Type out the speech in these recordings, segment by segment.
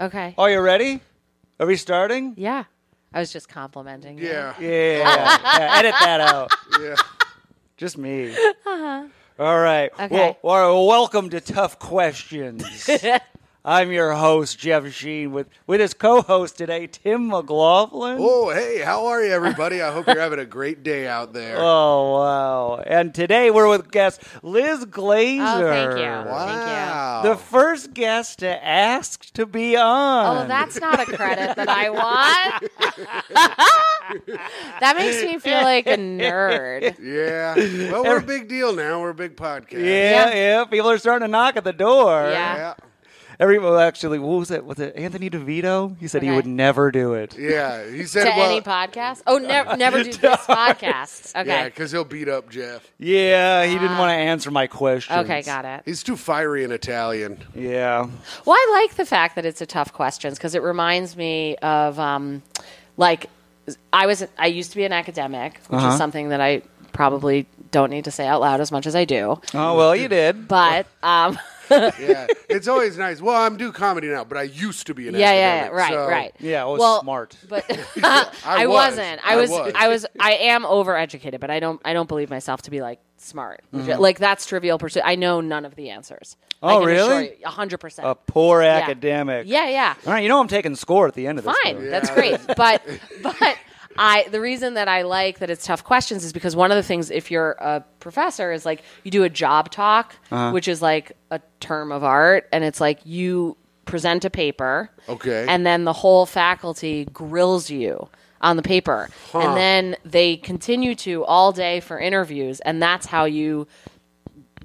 Okay. Are you ready? Are we starting? Yeah. I was just complimenting you. Yeah. Yeah. Edit that out. Yeah. Just me. Uh-huh. All right. Okay. Well, welcome to Tough Questions. I'm your host, Jeff Sheen, with his co-host today, Tim McLaughlin. Oh, hey, how are you, everybody? I hope you're having a great day out there. Oh, wow. And today we're with guest Liz Glazer. Oh, thank you. Wow. The first guest to ask to be on. Oh, that's not a credit that I want. That makes me feel like a nerd. Yeah. Well, we're a big deal now. We're a big podcast. Yeah. People are starting to knock at the door. Yeah. Actually, what was it? Was it Anthony DeVito? He said he would never do it. Yeah. He said, To any podcast? Oh, never do this podcast. Okay. Yeah, because he'll beat up Jeff. Yeah, he didn't want to answer my questions. Okay, got it. He's too fiery in Italian. Yeah. Well, I like the fact that it's a tough questions because it reminds me of I used to be an academic, which is something that I probably don't need to say out loud as much as I do. Oh, well, you did. But Yeah. It's always nice. Well, I'm doing comedy now, but I used to be an academic. Right. Yeah, I was smart. But I wasn't. I am overeducated, but I don't believe myself to be like smart. Like that's Trivial Pursuit. I know none of the answers. Oh, really? 100%. A poor academic. Yeah. All right, I'm taking score at the end of this. Fine, though. that's great. But the reason that I like that it's tough questions is because one of the things, if you're a professor, is like you do a job talk, which is like a term of art, and it's like you present a paper, Okay. and then the whole faculty grills you on the paper, and then they continue to all day for interviews, and that's how you,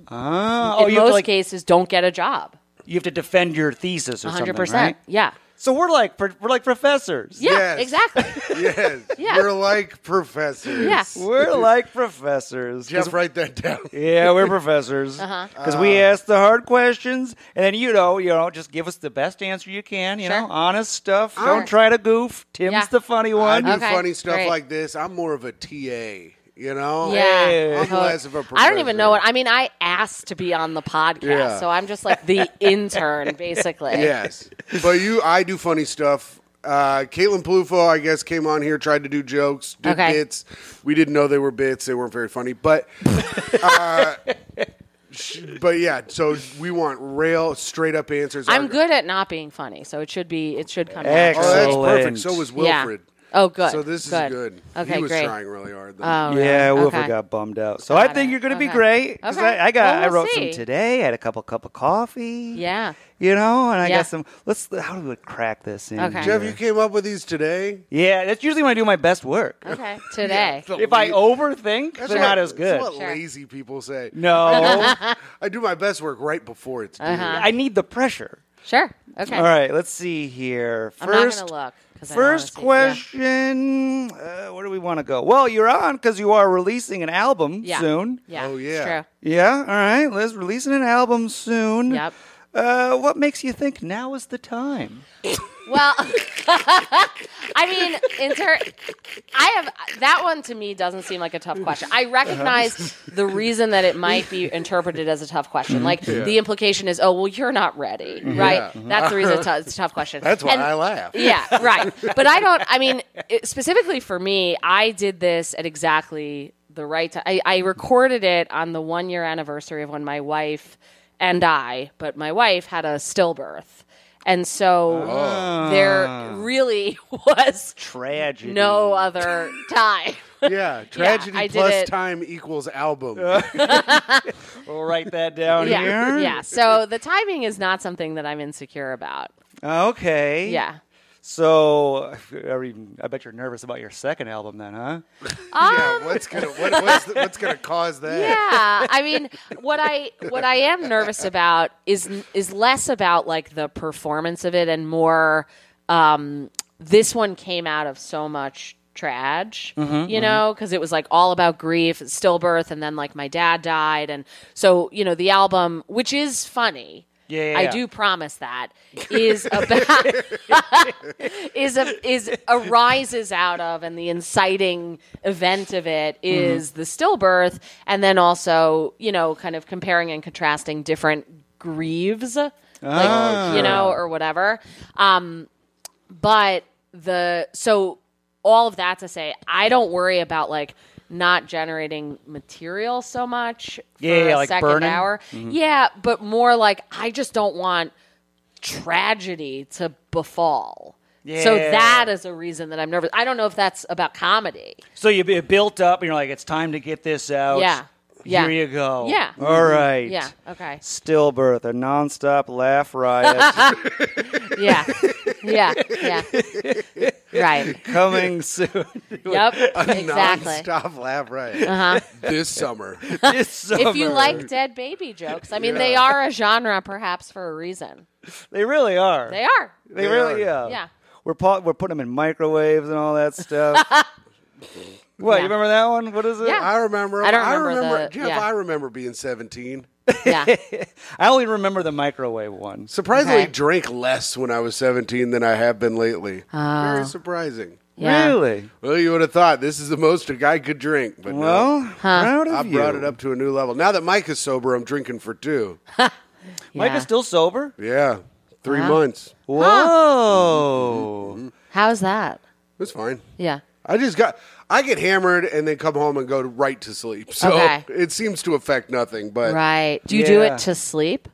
in most cases, don't get a job. You have to defend your thesis or 100%. something, right? Yeah. So we're like professors. Yeah, Yes. exactly. Yes. Yeah. We're like professors. Yes. We're like professors. Jeff, write that down. Yeah, we're professors. Because we ask the hard questions, and then, just give us the best answer you can, you know, honest stuff. Don't try to goof. Tim's the funny I one. do Okay, funny stuff great. like this. I'm more of a TA, you know? Yeah. I'm less of a professor. I don't even know I asked to be on the podcast, so I'm just like the intern, basically. Yes. But I do funny stuff. Caitlin Palufo, I guess, came on here, tried to do jokes, did bits. We didn't know they were bits. They weren't very funny. But, yeah, so we want real, straight-up answers. I'm good at not being funny, so it should come Oh, natural. that's perfect. So was Wilfred. Oh, good. So this is good. Okay, he was great. trying really hard, though. Oh, Yeah, really? Wilford Okay. got bummed out. So I think you're going to be great. 'Cause Okay. I Well, we'll wrote see. some today. I had a cup of coffee. Yeah. And I Yeah. got some. How do we crack this in? Okay. Jeff, you came up with these today? Yeah, that's usually when I do my best work. Okay. Today. If I overthink, they're not as good. That's what Sure. lazy people say. No, I do my best work right before it's due. I need the pressure. Sure. Okay. All right, let's see here. I'm not going to look. 'cause I don't wanna First see- question. Where do we want to go? Well, you're on because you are releasing an album Yeah. soon. Yeah. Oh, it's yeah. true. Yeah, all right. Liz, releasing an album soon. Yep. What makes you think now is the time? Well, I mean, that one to me doesn't seem like a tough question. I recognize the reason that it might be interpreted as a tough question. Like the implication is, oh, well, you're not ready, right? That's the reason it's a tough question. That's why I laugh. Yeah, right. But specifically for me, I did this at exactly the right time. I recorded it on the 1-year anniversary of when my wife but my wife had a stillbirth. And so there really was Tragedy. no other time. Yeah, tragedy I did plus it. time equals album. We'll write that down Yeah, here. yeah. So the timing is not something that I'm insecure about. Okay. Yeah. So, I bet you're nervous about your second album then, huh? Yeah, what's gonna cause that? Yeah, I mean, what I am nervous about is less about like the performance of it and more. This one came out of so much you know, because it was like all about grief, stillbirth, and then like my dad died, and so the album, which is funny. Yeah. I do promise that is about arises out of, and the inciting event of it is the stillbirth, and then also kind of comparing and contrasting different grieves or whatever. But so all of that to say, I don't worry about like not generating material so much for a like second burning? hour. Mm-hmm. Yeah, but more like I just don't want tragedy to befall. Yeah. So that is a reason that I'm nervous. I don't know if that's about comedy. So you built up, and you're like, it's time to get this out. Yeah. Here you go. Yeah. All right. Yeah. Okay. Stillbirth, a nonstop laugh riot. Yeah. Right. Coming soon. Yep. Exactly. Non-stop laugh riot. This summer. This summer. If you like dead baby jokes, I mean, they are a genre perhaps for a reason. They really are. They are. They really are. Yeah. We're putting them in microwaves and all that stuff. What, you remember that one? What is it? Yeah. I remember. I don't remember Jeff, I remember being 17. Yeah. I only remember the microwave one. Surprisingly, drank less when I was 17 than I have been lately. Very surprising. Yeah. Really? Well, you would have thought this is the most a guy could drink, but no. Proud of I you. brought it up to a new level. Now that Mike is sober, I'm drinking for 2. Mike is still sober? Yeah, 3 months. Whoa. How's that? It's fine. Yeah. I get hammered and then come home and go right to sleep. So it seems to affect nothing. But Right. Do you do it to sleep?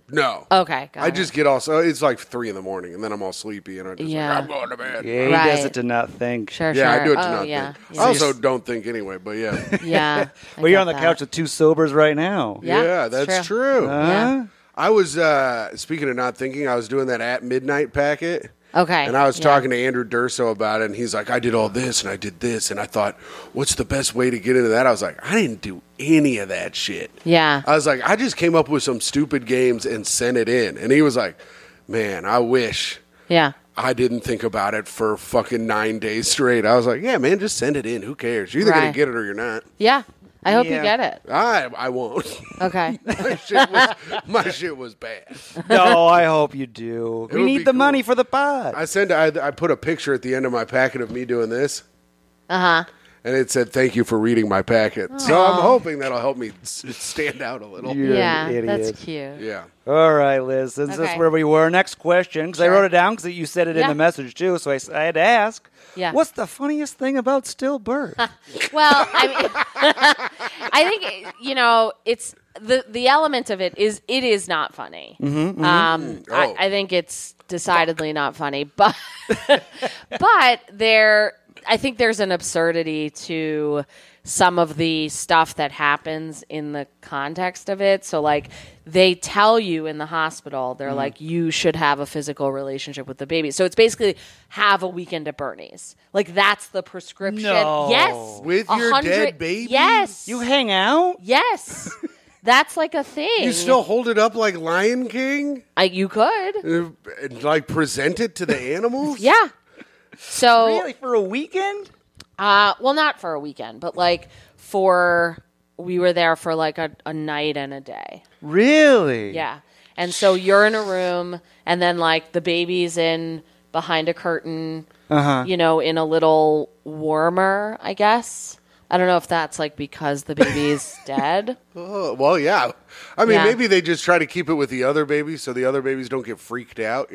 No. Okay. Got I it. just get it's like 3 a.m. and then I'm all sleepy and I just like, I'm going to bed. Yeah, he does it to not think. Sure. Yeah, I do it to Oh, not yeah. think. I also don't think anyway, but yeah. Yeah. Well, you're on the couch with 2 sobers right now. Yeah, that's true. Yeah. I was, speaking of not thinking, I was doing that at midnight packet. Okay. And I was talking to Andrew Durso about it, and he's like, I did all this, and I did this, and I thought, what's the best way to get into that? I was like, I didn't do any of that shit. Yeah. I was like, I just came up with some stupid games and sent it in. And he was like, man, I wish I didn't think about it for fucking 9 days straight. I was like, yeah, man, just send it in. Who cares? You're either going to get it or you're not. Yeah. I hope you get it. I won't. Okay. my shit was bad. No, I hope you do. We need the money for the pod. I put a picture at the end of my packet of me doing this. Uh-huh. And it said, thank you for reading my packet. Aww. So I'm hoping that'll help me stand out a little. You're yeah, an idiot. That's cute. Yeah. All right, Liz. Since that's where we were. Next question, because I wrote it down because you said it in the message, too, so I had to ask. Yeah. What's the funniest thing about stillbirth? Well, I mean, I think, it's the element of it is not funny. Mm-hmm, mm-hmm. I think it's decidedly not funny, but I think there's an absurdity to some of the stuff that happens in the context of it. So, like, they tell you in the hospital, they're like, you should have a physical relationship with the baby. So it's basically have a weekend at Bernie's. Like, that's the prescription. No. Yes. With your dead baby? Yes. You hang out? Yes. That's like a thing. You still hold it up like Lion King? You could. And, like, present it to the animals? Yeah. So Really? For a weekend? Well, not for a weekend, but like we were there for like a night and a day. Really? Yeah. And so you're in a room and then like the baby's in behind a curtain, in a little warmer, I guess. I don't know if that's like because the baby's dead. Oh, well, yeah. I mean, maybe they just try to keep it with the other babies so the other babies don't get freaked out,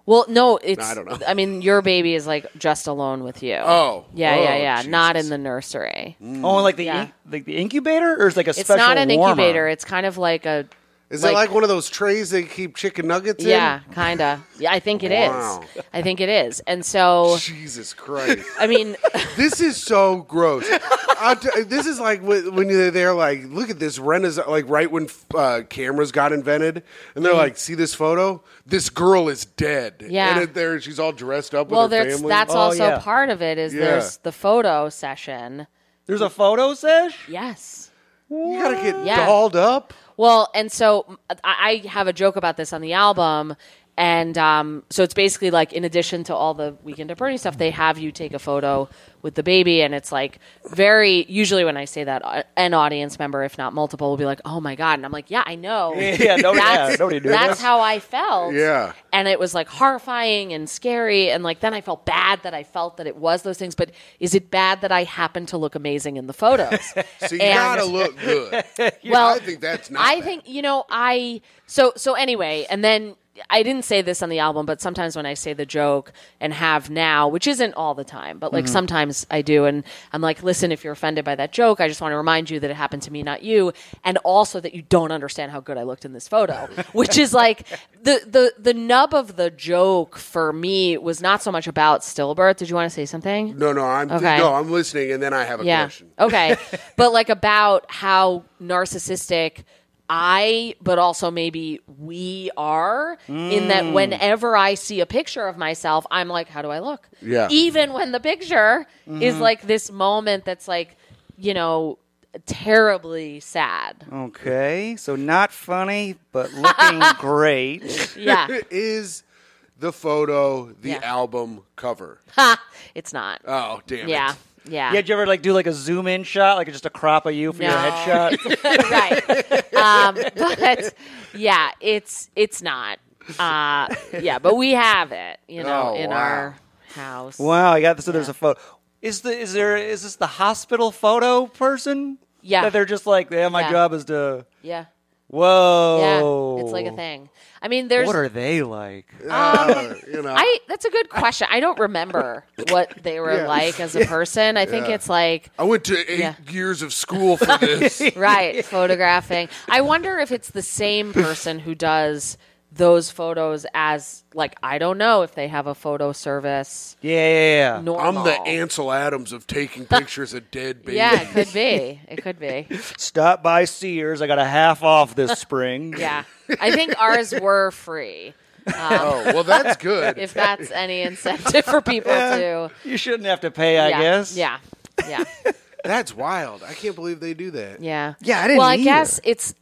Well, no, I don't know. I mean, your baby is like just alone with you. Oh. Yeah. Jesus. Not in the nursery. Oh, like the incubator? Or is it like a special It's not an warmer? incubator. It's kind of like a... Is it like one of those trays they keep chicken nuggets in? Yeah, kind of. Yeah, I think it is. Wow. I think it is. And so... Jesus Christ. I mean... This is so gross. This is like when they're like, look at this Renaissance, like right when cameras got invented, and they're like, see this photo? This girl is dead. Yeah. And she's all dressed up with her family. That's also part of it is there's the photo session. There's a photo sesh? Yes. You got to get dolled up? Well, and so I have a joke about this on the album. And so it's basically like in addition to all the Weekend at Bernie stuff, they have you take a photo with the baby. And it's like usually when I say that, an audience member, if not multiple, will be like, oh my God. And I'm like, yeah, I know. Yeah, nobody knew That's this. how I felt. Yeah. And it was like horrifying and scary. And like then I felt bad that I felt that it was those things. But is it bad that I happen to look amazing in the photos? So you got to look good. Well, I think that's not I bad. think, so anyway, and then I didn't say this on the album, but sometimes when I say the joke and have now, which isn't all the time, but like sometimes I do. And I'm like, listen, if you're offended by that joke, I just want to remind you that it happened to me, not you. And also that you don't understand how good I looked in this photo, which is like the nub of the joke for me was not so much about stillbirth. Did you want to say something? No, I'm listening, and then I have a question. Okay. But like about how narcissistic but also maybe we are in that whenever I see a picture of myself, I'm like, how do I look? Yeah. Even when the picture is like this moment that's like, terribly sad. Okay. So not funny, but looking great. Yeah. Is the photo the album cover? It's not. Oh, damn it. Yeah. Yeah, did you ever do like a zoom in shot, like just a crop of you for your headshot? Right. But yeah, it's not. But we have it, in our house. Wow, I got this. So there's a photo. Is this the hospital photo person? Yeah. That they're just like, my job is to. Yeah. Whoa. Yeah, it's like a thing. I mean, there's. What are they like? That's a good question. I don't remember what they were like as a person. I think it's like. I went to 8 years of school for this. Right, photographing. I wonder if it's the same person who does those photos as, like, I don't know if they have a photo service. Yeah. Normal. I'm the Ansel Adams of taking pictures of dead babies. Yeah, it could be. Stop by Sears. I got a half off this spring. Yeah. I think ours were free. Well, that's good. If that's any incentive for people to. You shouldn't have to pay, I guess. Yeah. That's wild. I can't believe they do that. Yeah. Yeah, I didn't Well, I either. guess it's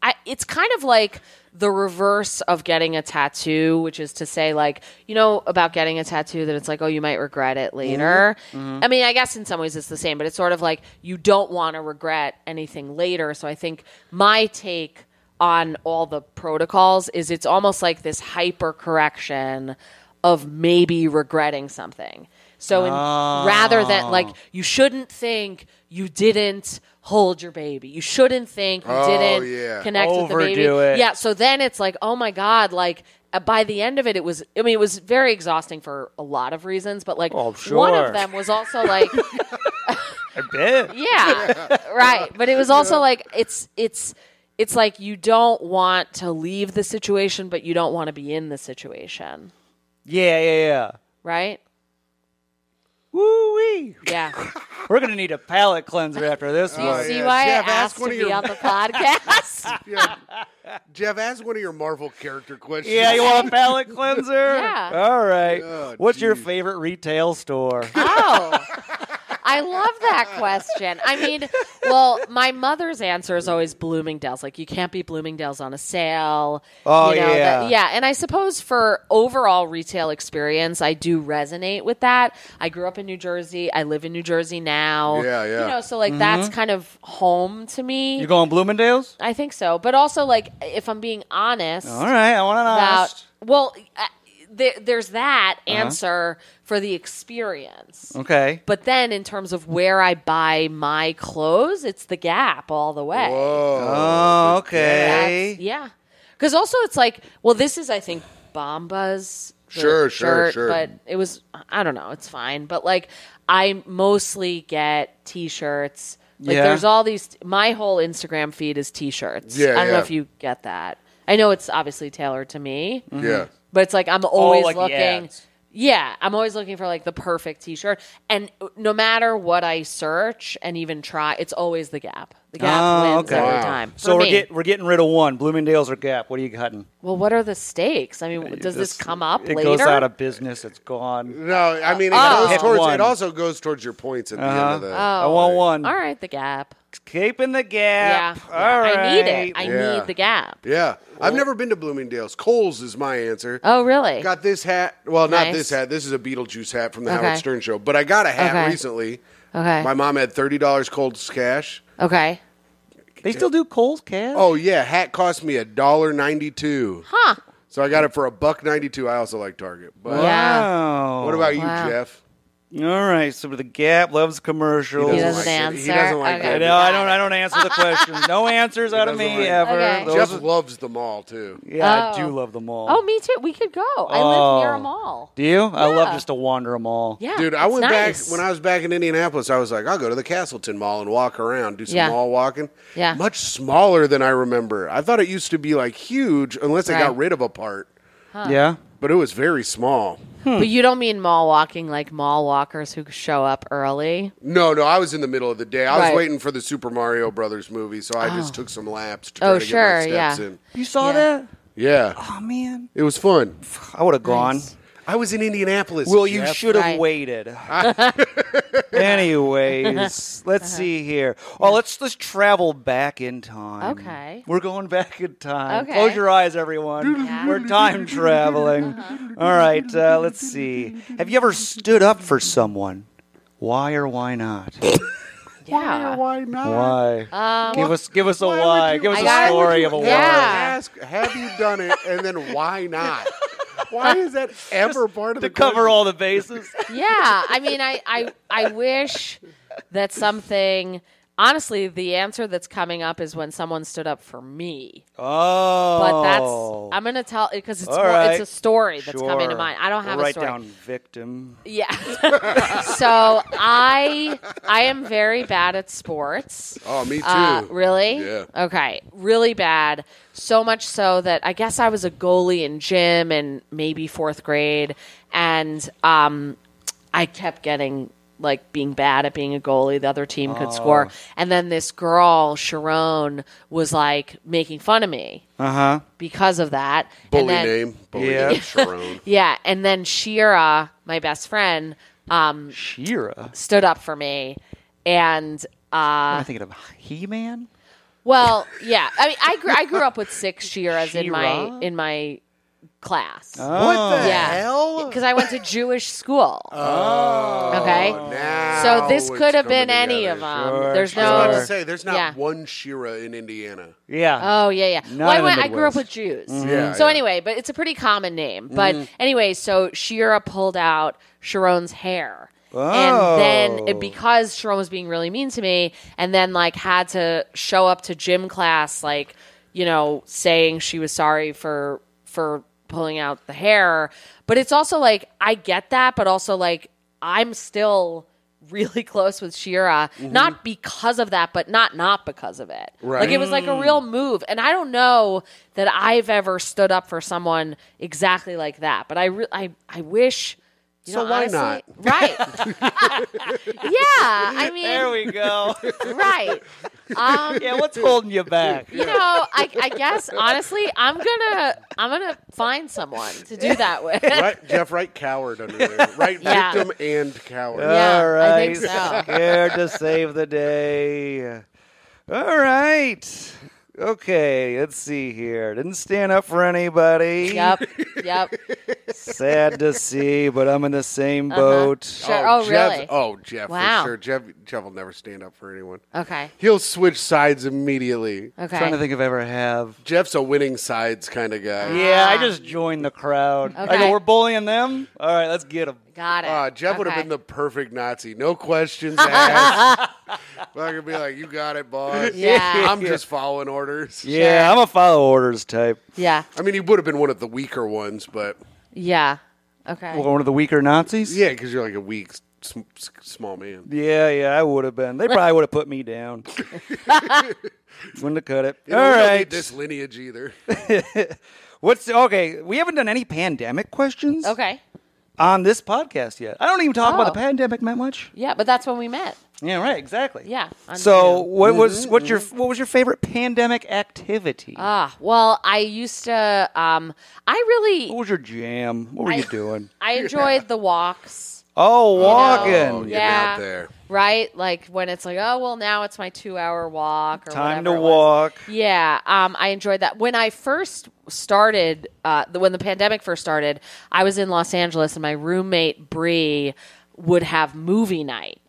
kind of like the reverse of getting a tattoo, which is to say, like, about getting a tattoo that it's like, oh, you might regret it later. Mm-hmm. I mean, I guess in some ways it's the same, but it's sort of like you don't want to regret anything later. So I think my take on all the protocols is it's almost like this hyper correction of maybe regretting something. So rather than, like, you shouldn't think you didn't hold your baby. You shouldn't think you didn't connect with the baby. It. Yeah, so then it's like, oh my God, like, by the end of it, it was very exhausting for a lot of reasons, but like one of them was also like I bet. Yeah. Right. But it was also like it's like you don't want to leave the situation, but you don't want to be in the situation. Yeah. Right? Woo-wee. Yeah. We're going to need a palate cleanser after this one. See why Jeff, I asked to be on the podcast? Jeff, ask one of your Marvel character questions. Yeah, you want a palate cleanser? Yeah. All right. Oh, what's your favorite retail store? Oh. I love that question. I mean, well, my mother's answer is always Bloomingdale's. Like, you can't beat Bloomingdale's on a sale. Oh, yeah. Yeah, and I suppose for overall retail experience, I do resonate with that. I grew up in New Jersey. I live in New Jersey now. Yeah. So, like, that's kind of home to me. You going Bloomingdale's? I think so. But also, like, if I'm being honest. All right, I want to know. Well, there's that answer for the experience. Okay. But then in terms of where I buy my clothes, it's the Gap all the way. Whoa. Oh, okay. Yeah. Because also it's like, well, this is, I think, Bomba's Sure. But it was, I don't know, it's fine. But like, I mostly get T-shirts. Like there's all these, my whole Instagram feed is T-shirts. I don't know if you get that. I know it's obviously tailored to me. Mm-hmm. Yeah. But it's like I'm always looking. Yeah, I'm always looking for like the perfect T-shirt, and no matter what I search and even try, it's always the Gap. The Gap wins every time. So we're getting rid of one. Bloomingdale's or Gap? What are you cutting? Well, what are the stakes? I mean, does this come up later? It goes out of business. It's gone. No, I mean it also goes towards your points at the end of the. I want one. All right, the Gap. Keeping the Gap. Yeah. All right. I need it. I need the Gap. Yeah. I've never been to Bloomingdale's. Kohl's is my answer. Oh, really? Got this hat. Well, not this hat. This is a Beetlejuice hat from the Howard Stern Show. But I got a hat recently. Okay. My mom had $30 Kohl's cash. Okay. They still do Kohl's cash? Oh, yeah. Hat cost me $1.92. Huh. So I got it for $1.92. I also like Target. But wow. What about you, Jeff? All right, so the Gap loves commercials. He doesn't answer. He doesn't like Okay. it. No, I don't answer the questions. No answers out of me ever. Okay. Jeff loves the mall, too. Yeah, I do love the mall. Oh, me too. We could go. I live near a mall. Do you? I love just to wander a mall. Yeah, Dude, I went nice. back when I was back in Indianapolis. I was like, I'll go to the Castleton Mall and walk around, do some mall walking. Yeah. Much smaller than I remember. I thought it used to be like huge unless they got rid of a part. Huh. Yeah. But it was very small. But you don't mean mall walking like mall walkers who show up early? No, I was in the middle of the day. I was waiting for the Super Mario Brothers movie, so I just took some laps to try to get my steps in. You saw that? Yeah. Oh, man. It was fun. I would have gone. I was in Indianapolis. Well, Jeff. you should have waited. Anyways, let's see here. Oh, let's travel back in time. Okay. We're going back in time. Okay. Close your eyes, everyone. Yeah. We're time traveling. All right, let's see. Have you ever stood up for someone? Why or why not? Yeah. Why not? Why? Give us a why. Give us a story of a why. Ask, have you done it? And then why not? Why is that ever part of the To cover question? all the bases. Yeah. I mean, I wish that something. Honestly, the answer that's coming up is when someone stood up for me. Oh. But I'm going to tell because it's it's a story that's coming to mind. I don't have a story. Write down victim. Yeah. So I am very bad at sports. Oh, me too. Really? Yeah. Okay. Really bad. So much so that I guess I was a goalie in gym in maybe 4th grade, and I kept getting being bad at being a goalie. The other team could score. And then this girl, Sharon, was making fun of me because of that. Bully name. Sharon. Yeah. And then Shira, my best friend, Shira stood up for me. And I'm thinking of He-Man. well, yeah. I mean, I grew up with 6 Shiras in my class. What the hell? Because I went to Jewish school. Oh. Okay. Now So this it's could have coming been any together. of them. Sure, There's I was about no. to say, there's not one Shira in Indiana. Yeah. Oh yeah. None Well, in the I grew up Midwest. with Jews. Yeah, So yeah. anyway, but it's a pretty common name. But anyway, so Shira pulled out Sharon's hair. And then because Sharon was being really mean to me, and then had to show up to gym class, saying she was sorry for pulling out the hair. But it's also I get that, but also I'm still really close with Shira, not because of that, but not because of it. Right. It was a real move, and I don't know that I've ever stood up for someone exactly like that. But I wish. So why honestly, not? Right. Yeah, I mean, There we go. right. Yeah, what's holding you back? I guess honestly, I'm gonna find someone to do that with. Right, Jeff, write coward under there. Write Yeah. victim and coward. Yeah, All right. I think so. Scared to save the day. All right. Okay, let's see here. Didn't stand up for anybody. Yep. Sad to see, but I'm in the same boat. Sure. Oh, Jeff, really? Oh, Jeff, Wow. for sure. Jeff will never stand up for anyone. Okay. He'll switch sides immediately. Okay. Trying to think if I ever have. Jeff's a winning sides kind of guy. Yeah, I just joined the crowd. I Okay. go, we're bullying them? All right, let's get them. Got it. Jeff would have Okay. been the perfect Nazi. No questions asked. I could be like, you got it, boss. Yeah. I'm just following orders. Yeah, I'm a follow orders type. Yeah. I mean, he would have been one of the weaker ones, but Yeah. Okay. One of the weaker Nazis? yeah, because you're like a weak, small man. Yeah, I would have been. They probably would have put me down. Wouldn't have cut it. You know, All we don't right. need this lineage either. Okay, we haven't done any pandemic questions Okay. on this podcast yet. I don't even talk about the pandemic that much. Yeah, but that's when we met. Yeah, right, exactly. Yeah. So, what was your favorite pandemic activity? Well, I used to. What was your jam? What were you doing? I enjoyed the walks. Oh, walking. Getting Yeah. out there. Right? When it's now it's my 2-hour walk or Time whatever to it was. walk. Yeah, I enjoyed that. When I first started, when the pandemic first started, I was in Los Angeles, and my roommate Bree would have movie night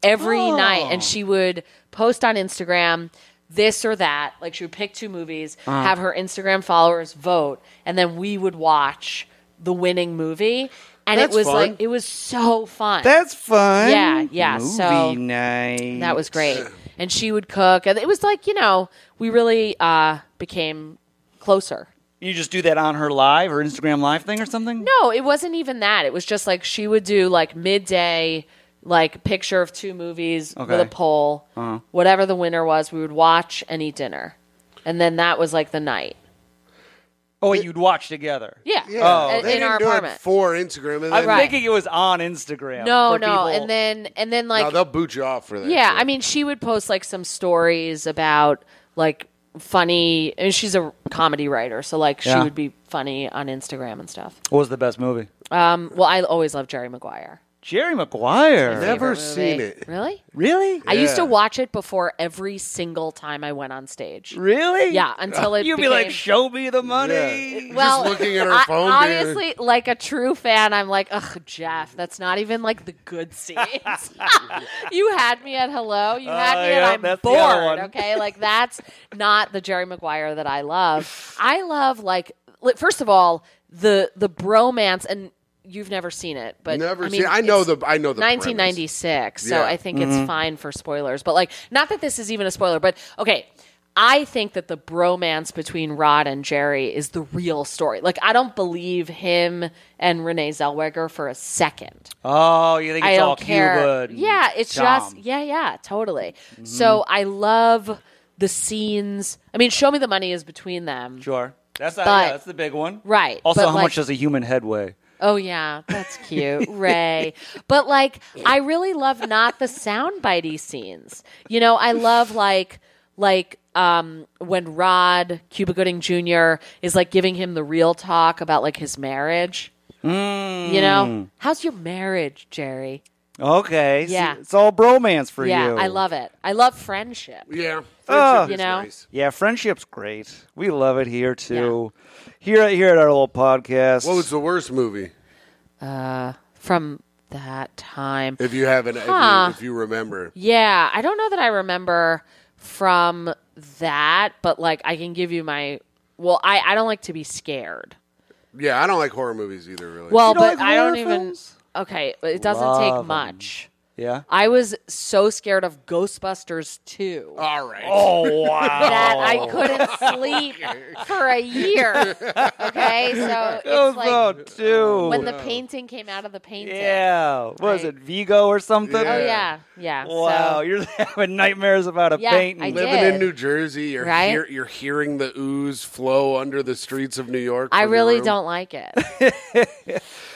every night, and she would post on Instagram this or that. She would pick 2 movies, have her Instagram followers vote, and then we would watch the winning movie. And That's it was fun. it was so fun. That's fun. Yeah. Movie So night. that was great. And she would cook. And it was we really became closer. You just do that on her live or Instagram live thing or something? No, it wasn't even that. It was just she would do midday, picture of 2 movies with a poll. Uh-huh. Whatever the winner was, we would watch and eat dinner. And then that was the night. Oh, you'd watch together? Yeah. Oh, they in didn't our do apartment. it for Instagram. And I'm then, thinking it was on Instagram. No. People. And then no, they'll boot you off for that. Yeah, shit. I mean, she would post some stories about funny, and she's a comedy writer, so she would be funny on Instagram and stuff. What was the best movie? Well, I always loved Jerry Maguire. Jerry Maguire. Never seen it. Really? Really? I used to watch it before every single time I went on stage. Really? Yeah, until it You'd became... be like, show me the money. Yeah. Well, just looking at her phone. Obviously, like a true fan, I'm like, ugh, Jeff, that's not even the good scenes. You had me at hello. You had me at I'm that's the other bored. one. Okay, that's not the Jerry Maguire that I love. I love first of all the bromance, and you've never seen it, but Never seen it. I know the 1996, so Yeah. I think it's fine for spoilers. But not that this is even a spoiler, but okay. I think that the bromance between Rod and Jerry is the real story. I don't believe him and Renee Zellweger for a second. Oh, you think it's I all don't care. Cuba and Yeah, it's Tom. just totally. So I love the scenes. I mean, Show Me the Money is between them. Sure. That's But- the big one. Right. Also, but, how much does a human head weigh? Oh, yeah, that's cute. Ray. But, I really love not the soundbitey scenes. I love, when Rod, Cuba Gooding Jr., is, giving him the real talk about, his marriage. How's your marriage, Jerry? Okay. Yeah. It's all bromance for Yeah, you. I love it. I love friendship. Yeah. Oh. Friendship is nice. Yeah, friendship's great. We love it here, too. Here at our little podcast. What was the worst movie? From that time. If you haven't, if you remember. Yeah, I don't know that I remember from that, but I can give you my. Well, I don't like to be scared. Yeah, I don't like horror movies either, really. Well, You don't but like I don't horror even. films? Okay, it doesn't Love take 'em. much. Yeah? I was so scared of Ghostbusters 2 All right. Oh, wow. that I couldn't sleep for a year. Okay, so it's too. when the painting came out of the painting. Yeah. What was Right. it, Vigo or something? Yeah. Oh yeah. Wow, So, you're having nightmares about a Yeah, painting. I Living did. in New Jersey, Right? you're hearing the ooze flow under the streets of New York. I from your really room. don't like it.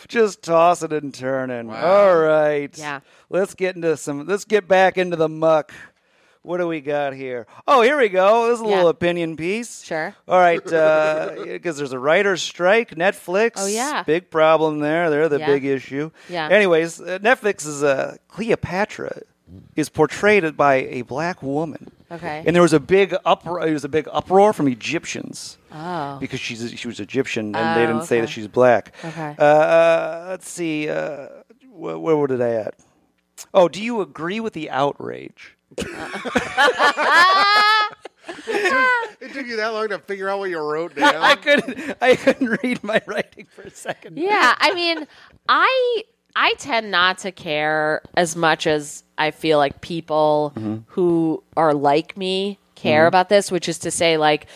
Just tossing and turning. Wow. All right. Yeah. Let's get back into the muck. What do we got here? Oh, here we go. This is a little opinion piece. Sure. All right, because there's a writer's strike. Netflix. Oh, yeah. Big problem there. They're the Yeah. big issue. Yeah. Anyways, Netflix's Cleopatra is portrayed by a black woman. Okay. And there was a big uproar from Egyptians. Oh. Because she was Egyptian, and they didn't say okay. that she's black. Okay. Let's see. Where did I at? Oh, do you agree with the outrage? It took you that long to figure out what you wrote down. I couldn't read my writing for a second. Yeah, I mean, I tend not to care as much as I feel like people who are like me care about this, which is to say, like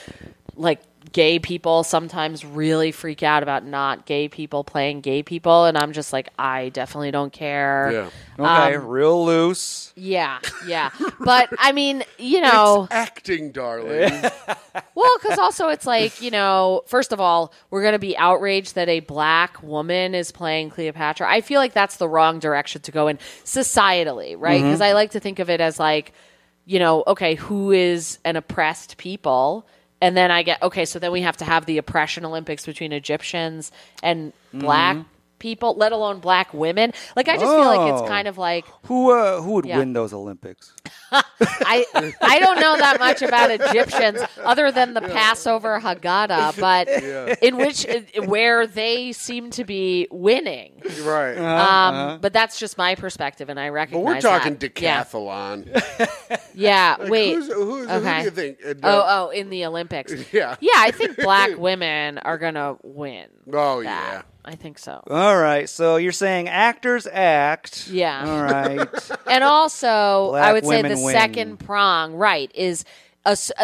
gay people sometimes really freak out about not gay people playing gay people, and I'm just like, I definitely don't care. Yeah. Okay, real loose. Yeah. But I mean, It's acting, darling. well, because also it's like, first of all, we're going to be outraged that a black woman is playing Cleopatra. I feel like that's the wrong direction to go in societally, right? Because I like to think of it as like, okay, who is an oppressed people? And then I get, okay, so then we have to have the oppression Olympics between Egyptians and black people, let alone black women. Like, I just feel like it's kind of like... Who would win those Olympics? I don't know that much about Egyptians other than the Passover Haggadah, but where they seem to be winning. Right. But that's just my perspective, and I But recognize we're talking that. decathlon. Yeah, wait. Who do you think? In the Olympics. Yeah. Yeah, I think black women are going to win. Oh, that. I think so. All right. So you're saying actors act. Yeah. All right. And also, Black I would say the women win. second prong, right, is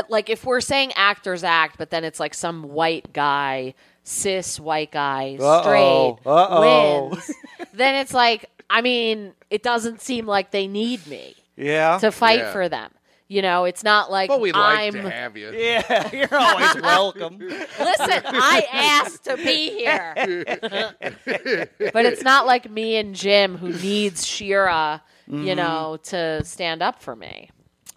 like if we're saying actors act, but then it's like some white guy, cis white guy, straight wins, then it's like, I mean, it doesn't seem like they need me to fight for them. You know, it's not like but we'd like to have you. Yeah, you're always welcome. Listen, I asked to be here. But it's not like me and Jim who needs Shira, you know, to stand up for me.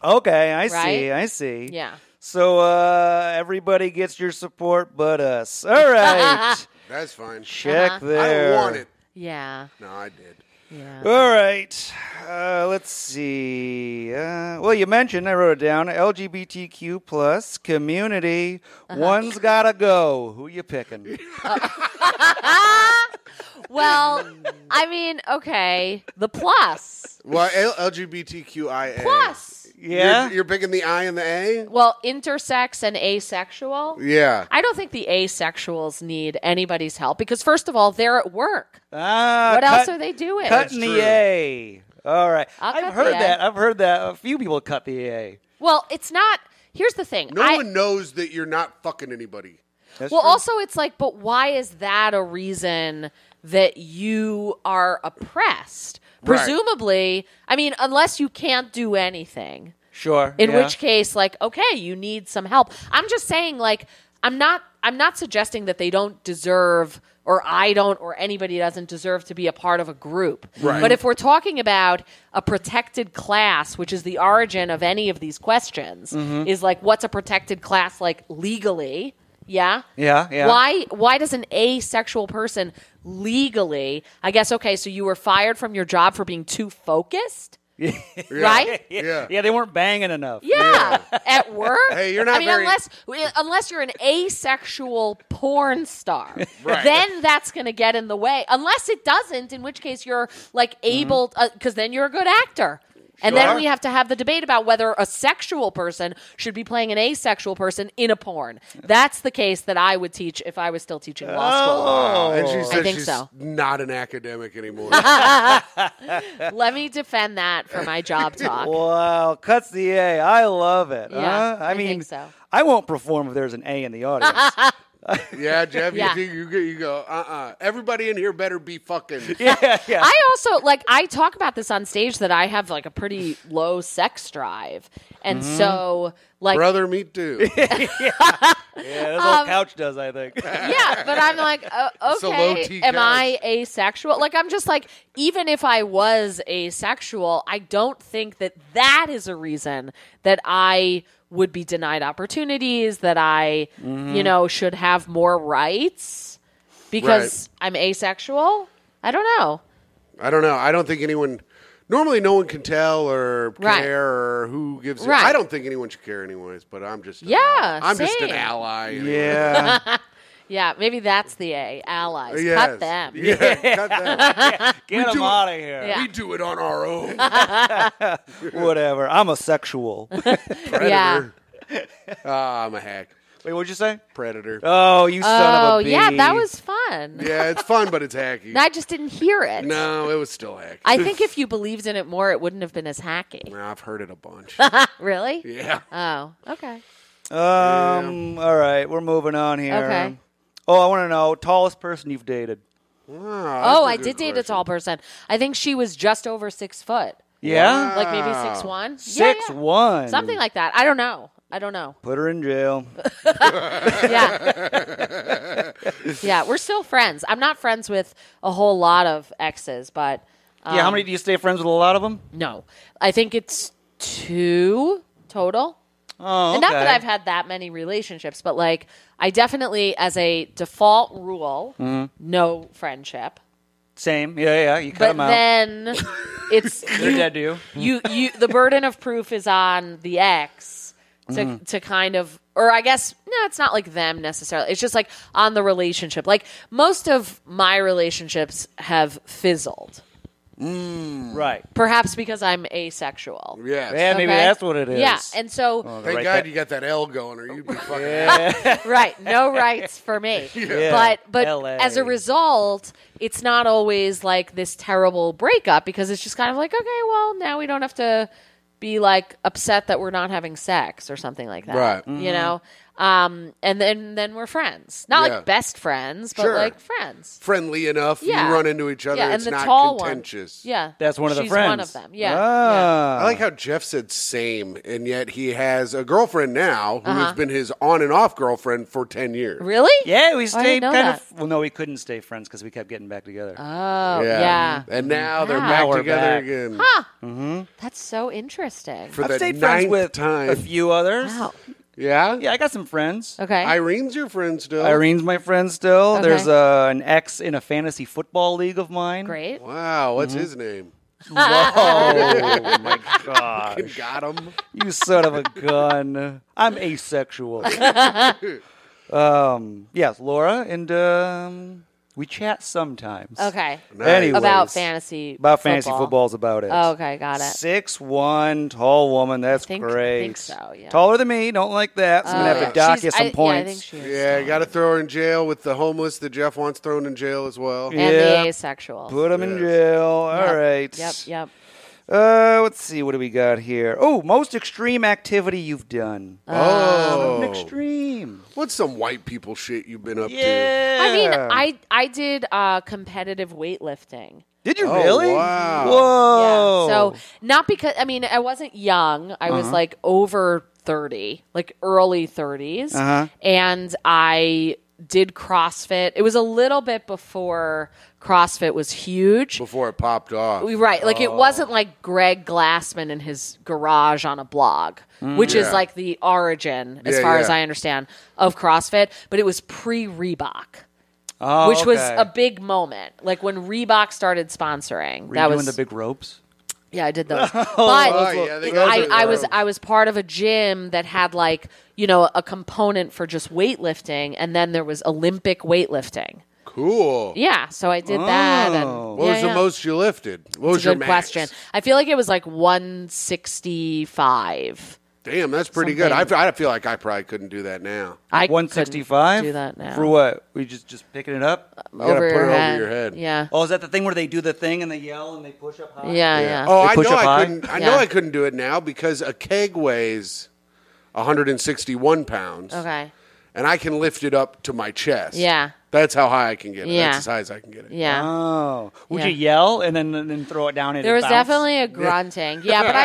Okay, I see. Yeah. So everybody gets your support but us. All right. That's fine. Check there. I don't want it. Yeah. No, I did. Yeah. All right. Let's see. Well, you mentioned, I wrote it down, LGBTQ plus community. One's got to go. Who you picking? Well, I mean, okay, the plus. Well, LGBTQIA. Plus. Yeah? You're picking the I and the A? Well, intersex and asexual. Yeah. I don't think the asexuals need anybody's help because, first of all, they're at work. What else are they doing? Cutting the A. All right. I've heard that. A few people cut the A. Well, it's not. Here's the thing. No one knows that you're not fucking anybody. That's well, true. also, it's like, but why is that a reason that you are oppressed? Right. Presumably, I mean, unless you can't do anything. Sure. In which case, like, okay, you need some help. I'm just saying, like, I'm not suggesting that they don't deserve, or I don't, or anybody doesn't deserve to be a part of a group. Right. But if we're talking about a protected class, which is the origin of any of these questions, is like, what's a protected class like legally? Yeah? Yeah. Why does an asexual person legally, I guess, okay, so you were fired from your job for being too focused? Right? Yeah. They weren't banging enough. Yeah. At work? Hey, you're not unless you're an asexual porn star. Right. Then that's going to get in the way. Unless it doesn't, in which case you're like able, because then you're a good actor. And then we have to have the debate about whether a sexual person should be playing an asexual person in a porn. That's the case that I would teach if I was still teaching law school. And she said I think she's so. not an academic anymore. Let me defend that for my job talk. Wow, cuts the A. I love it. Yeah, I mean, think so. I won't perform if there's an A in the audience. Yeah, Jeff, Yeah. you go, everybody in here better be fucking. yeah. I also, like, I talk about this on stage that I have, like, a pretty low sex drive. And so, like... Brother, me too. Yeah, this whole couch does, I think. Yeah, but I'm like, It's a low okay, T am couch. I asexual? Like, I'm just like, even if I was asexual, I don't think that that is a reason that I would be denied opportunities, that I, should have more rights because I'm asexual. I don't know. I don't know. I don't think anyone... Normally, no one can tell or Right. care or who gives. Right. I don't think anyone should care, anyways. But I'm just. I'm just an same. ally. Anyway. Yeah. Yeah, maybe that's the A. Allies. Yes. Cut them. Yeah, cut them. Get them out of here. Yeah. We do it on our own. Whatever. I'm a sexual. Predator. Yeah. I'm a hack. Wait, what'd you say? Predator. Oh, you son of a bee. yeah, that was fun. Yeah, it's fun, but it's hacky. I just didn't hear it. No, it was still hacky. I think if you believed in it more, it wouldn't have been as hacky. No, I've heard it a bunch. Really? Yeah. Oh, okay. All right, we're moving on here. Okay. Oh, I want to know, tallest person you've dated. Oh, I did date a tall person. I think she was just over 6 foot. Yeah? Like maybe 6'1"? 6'1". Something like that. I don't know. Put her in jail. Yeah. Yeah, we're still friends. I'm not friends with a whole lot of exes, but... Yeah, how many do you stay friends with? A lot of them? No. I think it's 2 total. Oh, okay. And not that I've had that many relationships, but like I definitely, as a default rule, no friendship. Same. Yeah. You cut But them out. then it's They're dead to you. you. The burden of proof is on the ex to kind of, or I guess no, it's not like them necessarily. It's just like on the relationship. Like most of my relationships have fizzled. Right. Perhaps because I'm asexual. Yes. Yeah, maybe Okay? that's what it is. Yeah, and so Thank God you got that L going, or you'd be fucking. right, no rights for me. Yeah. But LA. as a result, it's not always like this terrible breakup because it's just kind of like, okay, well, now we don't have to be like upset that we're not having sex or something like that. Right. You know? And then we're friends. Not like best friends, but Sure. like friends. Friendly enough, Yeah. you run into each other. Yeah, and It's the not tall contentious. one. Yeah. That's one of the She's friends. one of them. Yeah. Ah. I like how Jeff said same, and yet he has a girlfriend now who Uh-huh. has been his on and off girlfriend for 10 years. Really? Yeah, we I stayed didn't know kind that. of. Well, no, we couldn't stay friends because we kept getting back together. Oh, yeah. And now they're Wow. back Now we're together back. again. Huh. That's so interesting. For I've the stayed friends ninth with time. a few others. Wow. Yeah? Yeah, I got some friends. Okay. Irene's your friend still. Irene's my friend still. Okay. There's an ex in a fantasy football league of mine. Great. Wow, what's his name? Whoa, my gosh. Got him. You son of a gun. I'm asexual. Yes, Laura, and we chat sometimes. Okay. Nice. Anyways, About fantasy fantasy football's about it. Oh, okay, got it. 6'1", tall woman. That's I great. think so, yeah. Taller than me. Don't like that. So I'm gonna have to dock you some Yeah, I think points. she is. Yeah, you got to throw her in jail with the homeless that Jeff wants thrown in jail as well. And Yeah. the asexual. Put him in jail. All right. Yep. Let's see. What do we got here? Oh, most extreme activity you've done. Oh. Extreme. What's some white people shit you've been up to? Yeah. I mean, I did competitive weightlifting. Did you Oh, really? wow. Whoa. Yeah. So not because I wasn't young. I was like over 30, like early 30s, and I did CrossFit. It was a little bit before CrossFit was huge. Before it popped off. Right. Like, it wasn't like Greg Glassman in his garage on a blog, which is Yeah. like the origin, as Yeah, far as yeah. I understand, of CrossFit. But it was pre-Reebok, Oh, which was okay. a big moment. Like, when Reebok started sponsoring. Were that you was doing the big ropes? Yeah, I did those. But yeah, they got those I was ropes. I was part of a gym that had like, a component for just weightlifting, and then there was Olympic weightlifting. Cool. Yeah, so I did that. And, Oh. What was the most you lifted? What was It's a your good max? question. I feel like it was like 165. Damn, that's pretty good. Something. I feel like I probably couldn't do that now. I 165? couldn't do that now. For what? We just picking it up? You gotta over put your it over head. your head. Yeah. Oh, is that the thing where they do the thing and they yell and they push up high? Yeah. Oh, They I push know up I high? couldn't. I Yeah. know I couldn't do it now because a keg weighs 161 pounds. Okay. And I can lift it up to my chest. Yeah. That's how high I can get it. Yeah. That's as high as I can get it. Yeah. Oh. Would Yeah. you yell and then throw it down and There it was bounce? definitely a grunting. Yeah, but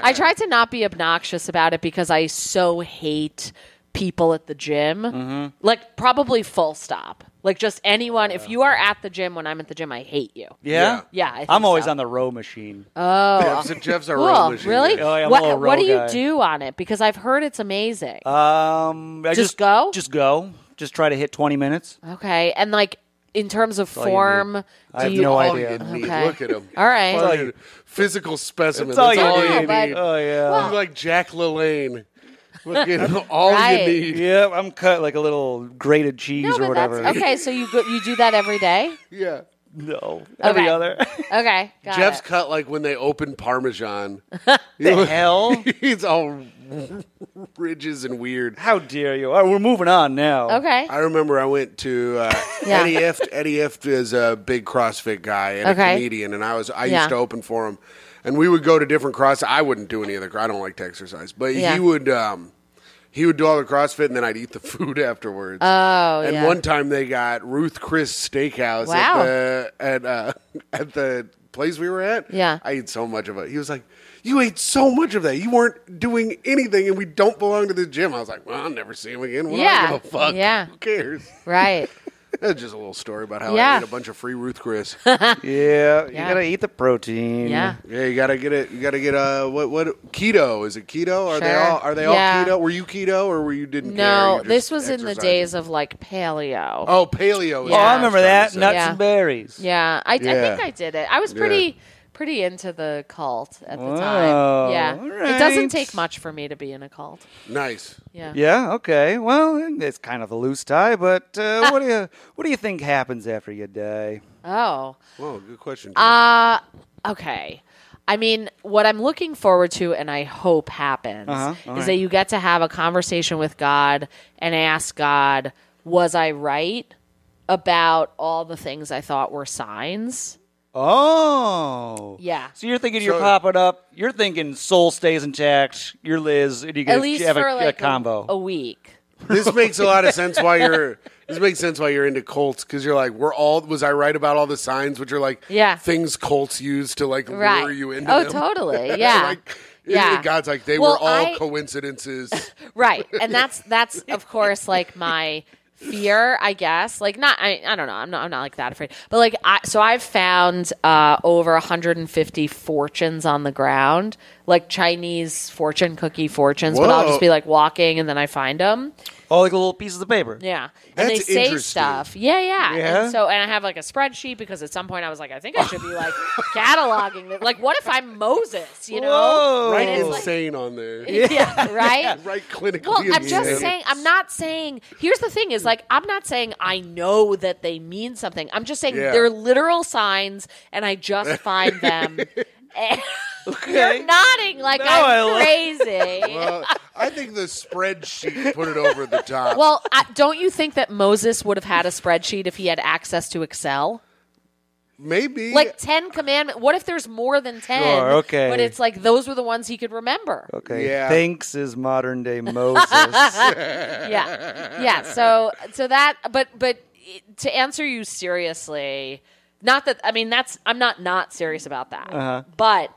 I tried to not be obnoxious about it because I so hate people at the gym. Mm-hmm. Like, probably full stop. Like, just anyone. If you are at the gym when I'm at the gym, I hate you. Yeah? Yeah, I think I'm always so. on the row machine. Jeff's a Cool. row machine. Really? Oh, yeah, I'm a what little what do row you guy. do on it? Because I've heard it's amazing. I Just go? Just go. Just try to hit 20 minutes. Okay, and like in terms of all you form, need. I do have you? no All idea. you need. Okay. Look at him. All right. all you- Physical specimen. That's all you need. need. But- Oh, yeah. You're like Jack LaLanne. Looking all Right. you need. Yeah, I'm cut like a little grated cheese No, or but whatever. that's okay. So you do that every day? Yeah. No. Every Okay. other. Okay, got Jeff's it. cut like when they open Parmesan. the hell? He's all ridges and weird. How dare you? All right, we're moving on now. Okay. I remember I went to Yeah. Eddie Ift. Eddie Ift is a big CrossFit guy and Okay. a comedian, and I Yeah. used to open for him. And we would go to different cross. I wouldn't do any of the. I don't like to exercise, but Yeah. he would do all the CrossFit, and then I'd eat the food afterwards. Oh, and yeah. one time they got Ruth Chris Steakhouse Wow. at the place we were at. Yeah. I ate so much of it. He was like, "You ate so much of that. You weren't doing anything, and we don't belong to the gym." I was like, "Well, I'll never see him again. What do I Yeah. give a fuck? Yeah. Who cares?" Right. That's just a little story about how Yeah. I ate a bunch of free Ruth Chris. Yeah, you Yeah. gotta eat the protein. Yeah. Yeah, you gotta get it. You gotta get what keto? Is it keto? Are they Sure. all? Are they Yeah. all keto? Were you keto or were you didn't care? No, You just this was in the exercising? days of like paleo. Oh, paleo. is Oh, what I was remember trying that. to say. Nuts Yeah. and berries. Yeah, I Yeah. think I did it. I was pretty into the cult at the Wow. time. Yeah, All it doesn't right. take much for me to be in a cult. Nice. Yeah. Yeah. Okay. Well, it's kind of a loose tie, but what do you think happens after you die? Oh. Well, good question. Okay. I mean, what I'm looking forward to and I hope happens is that you get to have a conversation with God and ask God, was I right about all the things I thought were signs? Oh. Yeah. So you're thinking you're popping up. You're thinking soul stays intact. You're Liz, and you get At least have for a combo. a week. This makes a lot of sense why you're. This makes sense why you're into cults, because you're like, was I right about all the signs, which are like things cults use to like lure you into them? Totally. Yeah. God's like, they were all coincidences. Right. And that's of course like my fear, I guess. Like I don't know. I'm not like that afraid. But like I've found over 150 fortunes on the ground, like Chinese fortune cookie fortunes, but I'll just be like walking and then I find them. Oh, like little pieces of paper. Yeah. And That's they say interesting. stuff. Yeah. And I have like a spreadsheet because at some point I was like, I think I should be like cataloging it. Like, what if I'm Moses, you know? Whoa. Right, And it's insane on there. Yeah, right? Right, clinically. Well, I'm insane. just saying, I'm not saying, here's the thing is like, I'm not saying I know that they mean something. I'm just saying they're literal signs and I just find them. You're nodding like I'm crazy. Well, I think the spreadsheet put it over the top. Well, don't you think that Moses would have had a spreadsheet if he had access to Excel? Maybe. Like 10 commandments. What if there's more than 10? Sure, okay. But it's like those were the ones he could remember. Okay. Yeah. Thanks is modern day Moses. Yeah. So that, but to answer you seriously, not that, I mean, I'm not serious about that. But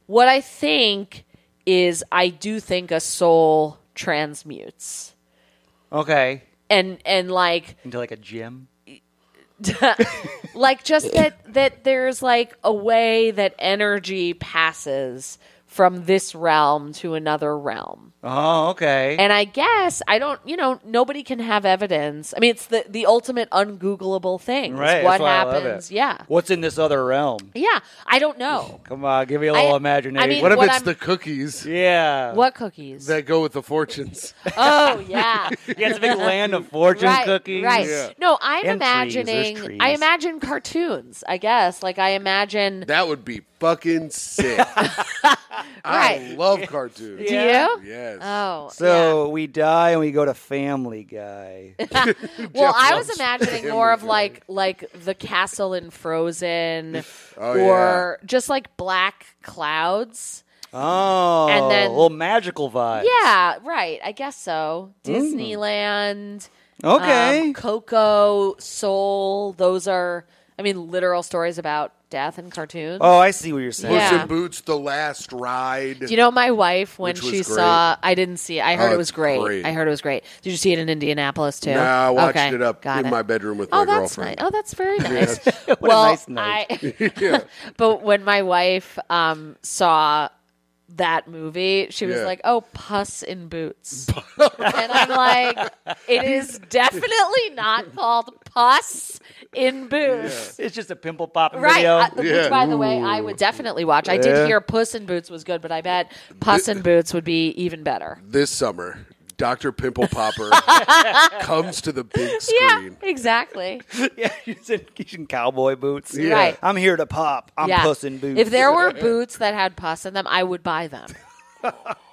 what I think is I do think a soul transmutes. Okay. And like Into like a gym. like just that there's like a way that energy passes from this realm to another realm. Oh, okay. And I guess nobody can have evidence. I mean, it's the ultimate ungoogleable thing. Right. What That's why I love happens? it. Yeah. What's in this other realm? Yeah. I don't know. Come on, give me a little imagination. I mean, what if what it's I'm- the cookies yeah. What cookies? that go with the fortunes? Oh, yeah. Yeah, it's a big land of fortune cookies. Right. Yeah. No, I'm And trees. imagining. There's trees. I imagine cartoons. I guess. Like I imagine. That would be fucking sick. I love cartoons. Do Yeah. you? Yes. Oh. So we die and we go to Family Guy. Well, I was loves imagining Family more of Guy. like the castle in Frozen, Oh, or just like black clouds. Oh, And then- a little magical vibe. Yeah, right. I guess so. Disneyland. Okay. Coco, Soul. Those are, I mean, literal stories about death in cartoons. Oh, I see what you're saying. Puss Yeah. in Boots, The Last Ride. Do you know my wife when Which was she great. saw? I didn't see it. I heard Oh, it was it's great. great. I heard it was great. Did you see it in Indianapolis too? No, I watched Okay, it up got in it. my bedroom with Oh, my that's girlfriend. nice. Oh, that's very nice. What well, a nice night. Yeah. but when my wife saw that movie, she was Yeah. like, "Oh, Puss in Boots," and I'm like, "It is definitely not called Puss in Boots." It's just a pimple popping Right, video. which by the way, I would definitely watch. I did Yeah. hear Puss in Boots was good, but I bet Puss in Boots would be even better. This summer, Dr. Pimple Popper comes to the big Yeah, screen. exactly. Yeah, he's in cowboy boots. Yeah. Right. I'm here to pop. I'm Yeah. Puss in Boots. If there were boots that had pus in them, I would buy them.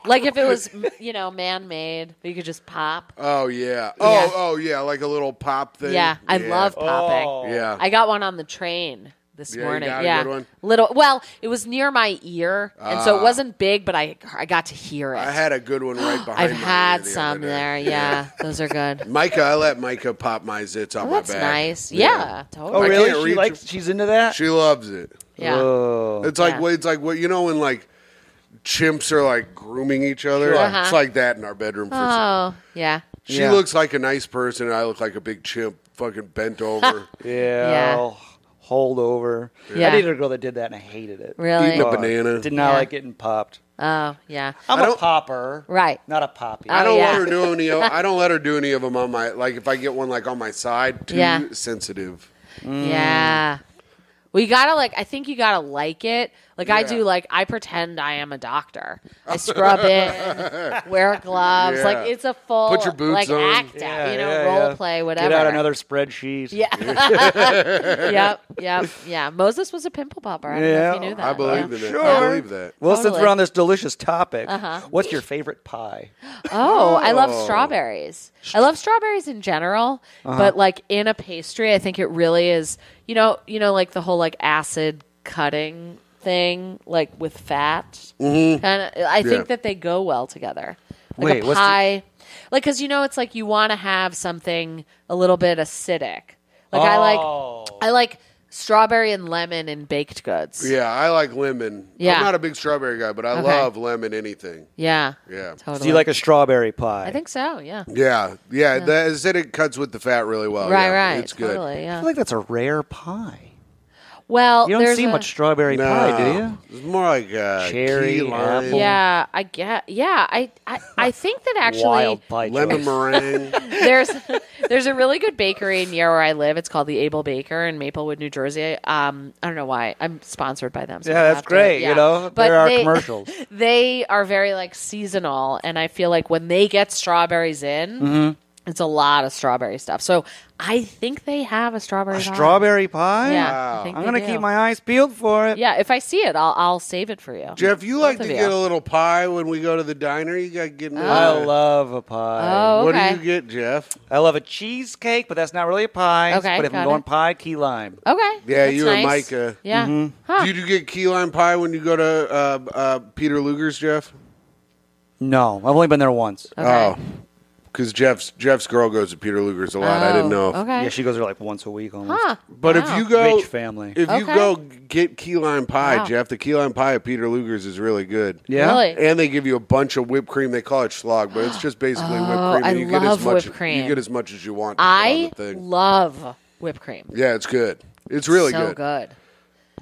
Like if it was, man-made, you could just pop. Oh, yeah. Yeah. Oh, yeah, like a little pop thing. Yeah, I love popping. Oh. Yeah. I got one on the train this Yeah, you morning. got a Yeah, good one? little. Well, it was near my ear, and so it wasn't big, but I got to hear it. I had a good one right behind I've my had ear the some other day. there. Yeah, those are good. Micah, I let Micah pop my zits on Oh, my that's back. nice. Yeah, Oh, totally. I really? can't She reach likes. She's into that. She loves it. Yeah. Oh. It's like Yeah. what when like chimps are like grooming each other. Sure. Uh-huh. It's like that in our bedroom. Oh, yeah. She Yeah. looks like a nice person, and I look like a big chimp, fucking bent over, Yeah. Yeah. I'll hold over. Yeah. I dated a girl that did that, and I hated it. Really? eating a banana. Did not Yeah. like getting popped. Oh, yeah. I'm I a don't- popper, Right. not a poppy. I don't yeah. let her do any. I don't let her do any of them on my. Like if I get one like on my side, too Yeah. sensitive. Yeah. Well, you gotta I think you gotta like it. I do, I pretend I am a doctor. I scrub in, wear gloves. Yeah. It's a full, put your boots on. act out, role play, whatever. Get out another spreadsheet. Yeah. Yep. Moses was a pimple popper. I don't know if you knew that. I believe in it. Sure. I believe that. Well, since we're on this delicious topic, Uh-huh. what's your favorite pie? Oh, I love strawberries. I love strawberries in general, but in a pastry, I think it really is, the whole because cutting thing, with fat. Mm-hmm. I think that they go well together. Wait, a pie, because it's you want to have something a little bit acidic. I like strawberry and lemon in baked goods. Yeah, I like lemon. Yeah. I'm not a big strawberry guy, but I love lemon anything. Yeah. Totally. Do you like a strawberry pie? I think so, yeah. Yeah. The acidic cuts with the fat really well. Right. It's good. Totally, yeah. I feel like that's a rare pie. Well, You don't see much strawberry pie, do you? It's more like cherry, key lime, apple. Yeah, I get. Yeah, I think that actually Wild pie. lemon choice. meringue. there's a really good bakery near where I live. It's called the Able Baker in Maplewood, New Jersey. I don't know why. I'm sponsored by them. So Yeah, that's great. But there are commercials. They are very seasonal, and I feel like when they get strawberries in, it's a lot of strawberry stuff. So I think they have a strawberry pie. Strawberry pie? Yeah, Wow. I think I'm they going to do. keep my eyes peeled for it. Yeah, if I see it, I'll save it for you. Jeff, you like to of you. get a little pie when we go to the diner? You got to get in there. I love a pie. Oh, okay. What do you get, Jeff? I love a cheesecake, but that's not really a pie. Okay, But if I'm got going it. pie, key lime. Okay. Yeah, that's you nice. and Micah. Yeah. Huh. Do you get key lime pie when you go to Peter Luger's, Jeff? No, I've only been there once. Okay. Oh, because Jeff's girl goes to Peter Luger's a lot. I didn't know. Okay. Yeah, she goes there once a week almost. Huh. But Wow. if you go, Rich family. if you Okay. go get key lime pie, Wow. Jeff, the key lime pie at Peter Luger's is really good. Yeah? Really? And they give you a bunch of whipped cream. They call it schlag, but it's just basically whipped cream. I And you get as love much, whipped cream. You get as much as you want. to put I on the thing. love whipped cream. Yeah, it's good. It's really so good.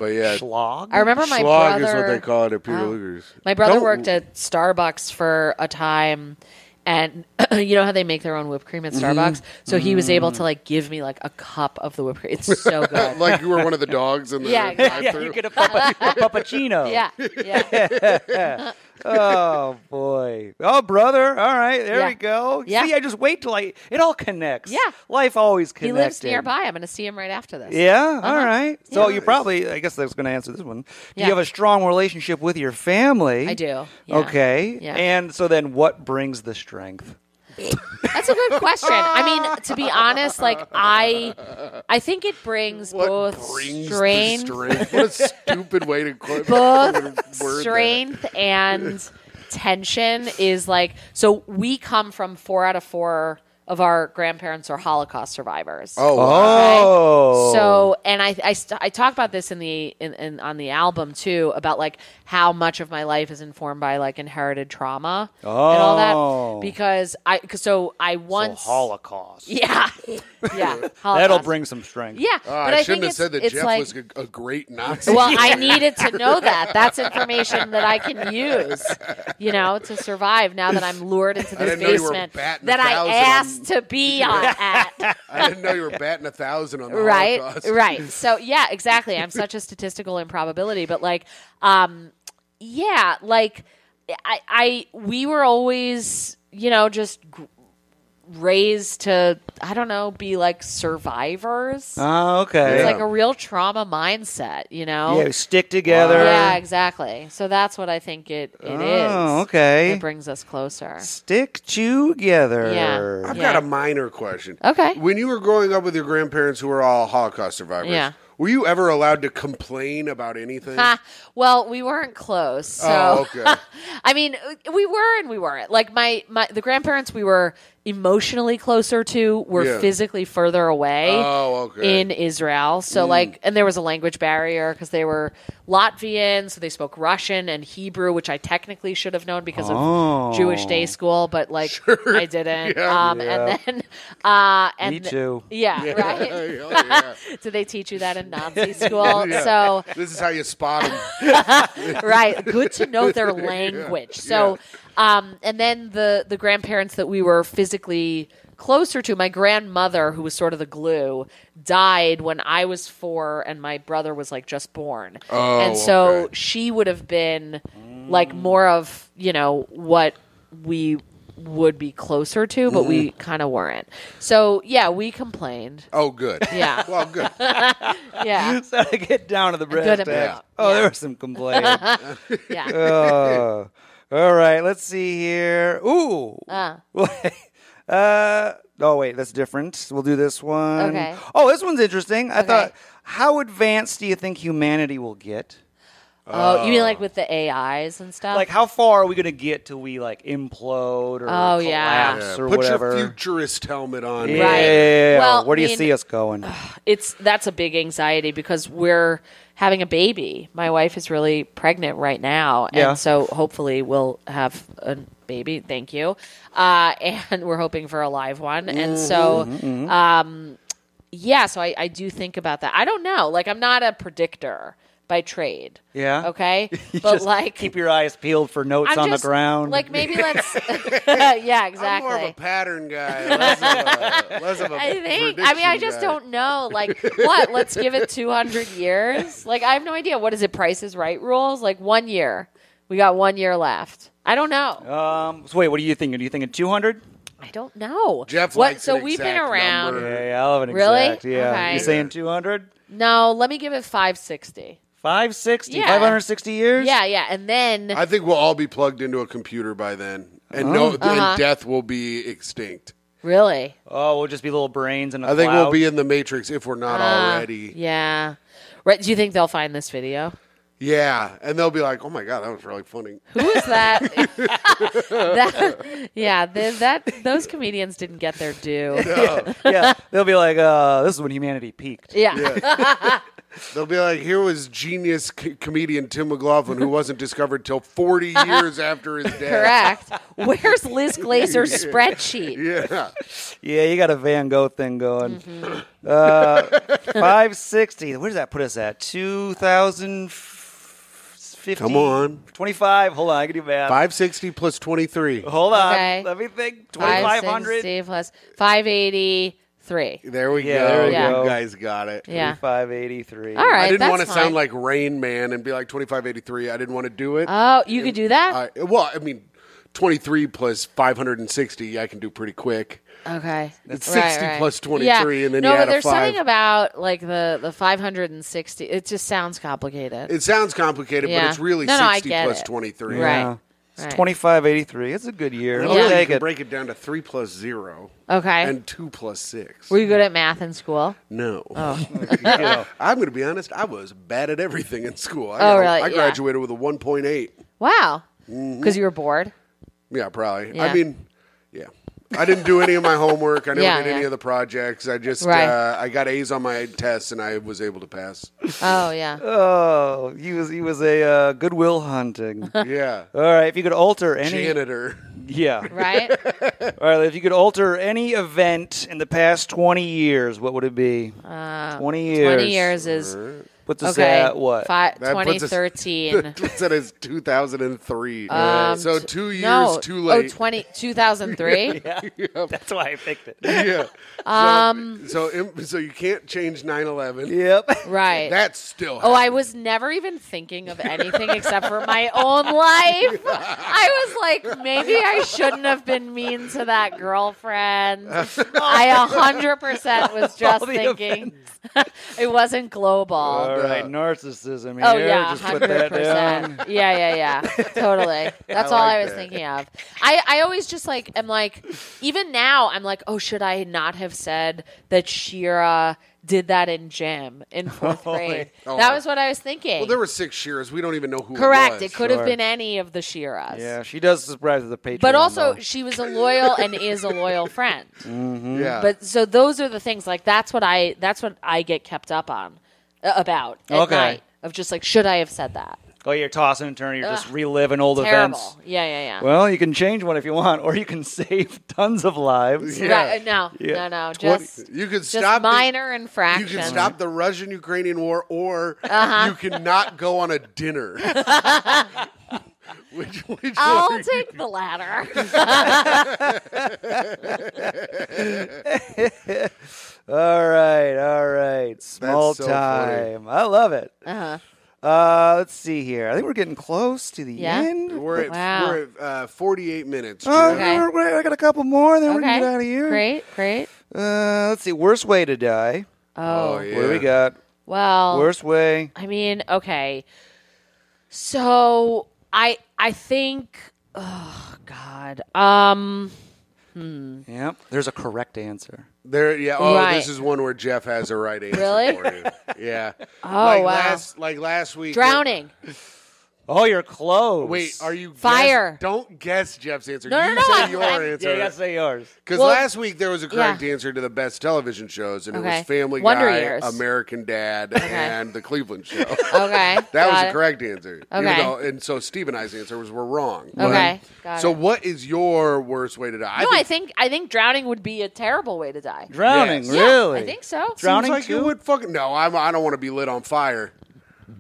But yeah, Schlag? I remember my schlag brother. is what they call it at Peter Wow. Luger's. My brother Don't- worked at Starbucks for a time, and you know how they make their own whipped cream at Starbucks. So he was able to give me a cup of the whipped cream. It's so good. like you were one of the dogs in the Yeah, exactly. Yeah, drive-thru. you get a puppuccino. Yeah. Oh, boy. Oh, brother. All right. There Yeah. we go. Yeah. See, I just wait till it all connects. Yeah. Life always He connects. lives nearby. I'm going to see him right after this. Yeah. All right. So Yeah. you probably, I guess that's going to answer this one. Do Yeah. you have a strong relationship with your family? I do. Yeah. Okay. Yeah. And so then what brings the strength? That's a good question. I mean, to be honest, I think it brings What both brings the strength, strength? What a stupid way to quote both word that. strength and tension is so we come from 4 out of 4 of our grandparents are Holocaust survivors. Oh, wow. Oh. So, and I talk about this on the album too, about how much of my life is informed by inherited trauma and all Oh. that, because I once Holocaust. yeah That'll Holocaust. bring some strength. yeah, Oh, but I I shouldn't think have it's, said that it's Jeff was a great Nazi. well, I needed to know that. That's information that I can use, to survive now that I'm lured into I this didn't know you were basement batting that I 1,000 asked to be at. I didn't know you were batting 1,000 on the Right, Holocaust. right. So yeah, exactly. I'm such a statistical improbability, but we were always, just raised to, I don't know, be survivors. Oh, okay. It's a real trauma mindset, Yeah, stick together. Yeah, exactly. So that's what I think it is. Oh, okay. It brings us closer. Stick together. Yeah. I've got a minor question. Okay. When you were growing up with your grandparents who were all Holocaust survivors, Yeah. were you ever allowed to complain about anything? Well, we weren't close. So Oh, okay. I mean, we were and we weren't. The grandparents we were emotionally closer to were Yeah. physically further away Oh, okay. in Israel. So and there was a language barrier because they were Latvian, so they spoke Russian and Hebrew, which I technically should have known because of Jewish day school, but I didn't. Yeah. And then and Me too. Yeah, right. Yeah. Did they teach you that in Nazi school? Yeah. So This is how you spot them. right. Good to know their language. So, and then the grandparents that we were physically closer to. My grandmother, who was sort of the glue, died when I was 4 and my brother was like just born. Oh, and so okay. she would have been like more of, what we would be closer to, but we kind of weren't. So, yeah, we complained. Oh, good. Yeah. Well, good. Yeah. So to get down to the brass Good tacks. amount. Oh, Yeah. there was some complaining. Yeah. Oh. All right, let's see here. Ooh. Oh, wait, that's different. We'll do this one. Okay. Oh, this one's interesting. I Okay. thought, how advanced do you think humanity will get? Oh, you mean like with the AIs and stuff? Like, how far are we going to get till we, like, implode or collapse Yeah, or put whatever? your futurist helmet on. Yeah. Right. Well, Where do you I mean, see us going? That's a big anxiety because we're having a baby. My wife is really pregnant right now, and Yeah. so hopefully we'll have a baby. Thank you. And we're hoping for a live one. And so, so I do think about that. I don't know. Like, I'm not a predictor by trade. Yeah. Okay. You But just like, keep your eyes peeled for notes I'm on just, the ground. Like, maybe let's. Yeah, I'm exactly. more of a pattern guy, less of a I think. I prediction just guy. don't know. Like, what? Let's give it 200 years. Like, I have no idea. What is it? Price is Right rules? Like 1 year. We got 1 year left. I don't know. So wait, what are you thinking? Are you thinking 200? I don't know. Jeff what? likes So an we've been exact around. number. Yeah, I'll have an Really? exact. Yeah. Okay. You saying 200? No, let me give it 560. 560? Yeah. 560 years? Yeah, yeah, and then I think we'll all be plugged into a computer by then, and and death will be extinct. really. Oh, we'll just be little brains in a I think cloud. we'll be in the Matrix if we're not already. Yeah. Right. Do you think they'll find this video? Yeah, and they'll be like, "Oh my god, that was really funny." Who is that? Those comedians didn't get their due. Yeah, they'll be like, this is when humanity peaked. Yeah. They'll be like, "Here was genius comedian Tim McLaughlin, who wasn't discovered till 40 years after his death." Correct. Where's Liz Glazer's spreadsheet? Yeah, Yeah, you got a Van Gogh thing going. Mm-hmm. 560. Where does that put us at? 2050? come on. 25. Hold on, I can do math. 560 plus 23. Hold on. Okay. Let me think. 2,500. 560 plus 583. There we Yeah, go. there we go. You guys got it. Yeah. 583. All right. I didn't that's want to fine. sound like Rain Man and be like 2583. I didn't want to do it. Oh, you could do that? I mean, 23 plus 560, I can do pretty quick. Okay. It's Right, 60 right. plus 23, yeah. and then no, you but add a there's 5. something about like the 560. It just sounds complicated. It sounds complicated, Yeah. but it's really No, I 60 get plus it. 23. Right. Yeah. It's Right. 2583. It's a good year. And We'll also, you take can it. break it down to 3 plus 0 Okay. and 2 plus 6. Were you good at math in school? No. Oh. Yeah. I'm going to be honest. I was bad at everything in school. Really? I Yeah. graduated with a 1.8. Wow. Because you were bored? Yeah, probably. Yeah. I mean, yeah. I didn't do any of my homework. I never Yeah, did any yeah. of the projects. I just Right. I got A's on my tests, and I was able to pass. Oh, yeah. Oh, he was a Goodwill Hunting. Yeah. All right, if you could alter any, Janitor. yeah. Right? All right, if you could alter any event in the past 20 years, what would it be? 20 years. 20 years is Puts us okay. at what? That puts us- 2013. What's that as 2003. So 2 years no. too late. 2003? That's why I picked it. Yeah. So you can't change 9/11. Yep. Right. That's still Oh, I was never even thinking of anything except for my own life. I was like, maybe I shouldn't have been mean to that girlfriend. I 100% was just All the thinking it wasn't global. All right, narcissism here. Oh yeah, Just put that down. 100%. Yeah, totally. That's all like I was that. thinking of. I always just like am like, even now I'm like, oh, should I not have said that Shira did that in gym in 4th grade? Oh. That was what I was thinking. Well, there were 6 Shiras. We don't even know who Correct. it was. It could have Sure. been any of the Shiras. Yeah, she does subscribe to the Patreon. But also, though. she was a loyal and is a loyal friend. Yeah. But so those are the things. Like that's what I get kept up on about at Okay. night. Of just like, should I have said that? Oh, you're tossing and turning. You're just reliving old Terrible. events. Yeah. Well, you can change one if you want, or you can save tons of lives. Yeah. Right, no. Just you could just stop minor You infractions. can stop the Russian-Ukrainian war, or Uh-huh. you cannot go on a dinner. Which I'll take the latter. All right. Small so time. I love it. Let's see here. I think we're getting close to the end. We're at 48 minutes. Okay. I got a couple more, then we're going to get out of here. Great. Let's see. Worst way to die. Oh, yeah. What do we got? Well, Worst way. I mean, okay. So I think, oh God. Yep. There's a correct answer. Right. This is one where Jeff has a right answer Really? for you. Yeah. Oh, wow. Last week. Drowning. Oh, you're close. Wait, are you Fire? Don't guess Jeff's answer. No, you no, say I'm- your I'm- answer. Yeah, you got to say yours. Because Well, last week there was a correct yeah. answer to the best television shows, and it Okay. was Family Wonder Guy, Years. American Dad, and The Cleveland Show. Okay. That was got the it. correct answer. Okay. Even though, and so Steve and I's answers were wrong. Okay. Got So it. what is your worst way to die? No, I think drowning would be a terrible way to die. Drowning, Yes. really? Yeah, I think so. Drowning like too? you would fucking no. I don't want to be lit on fire.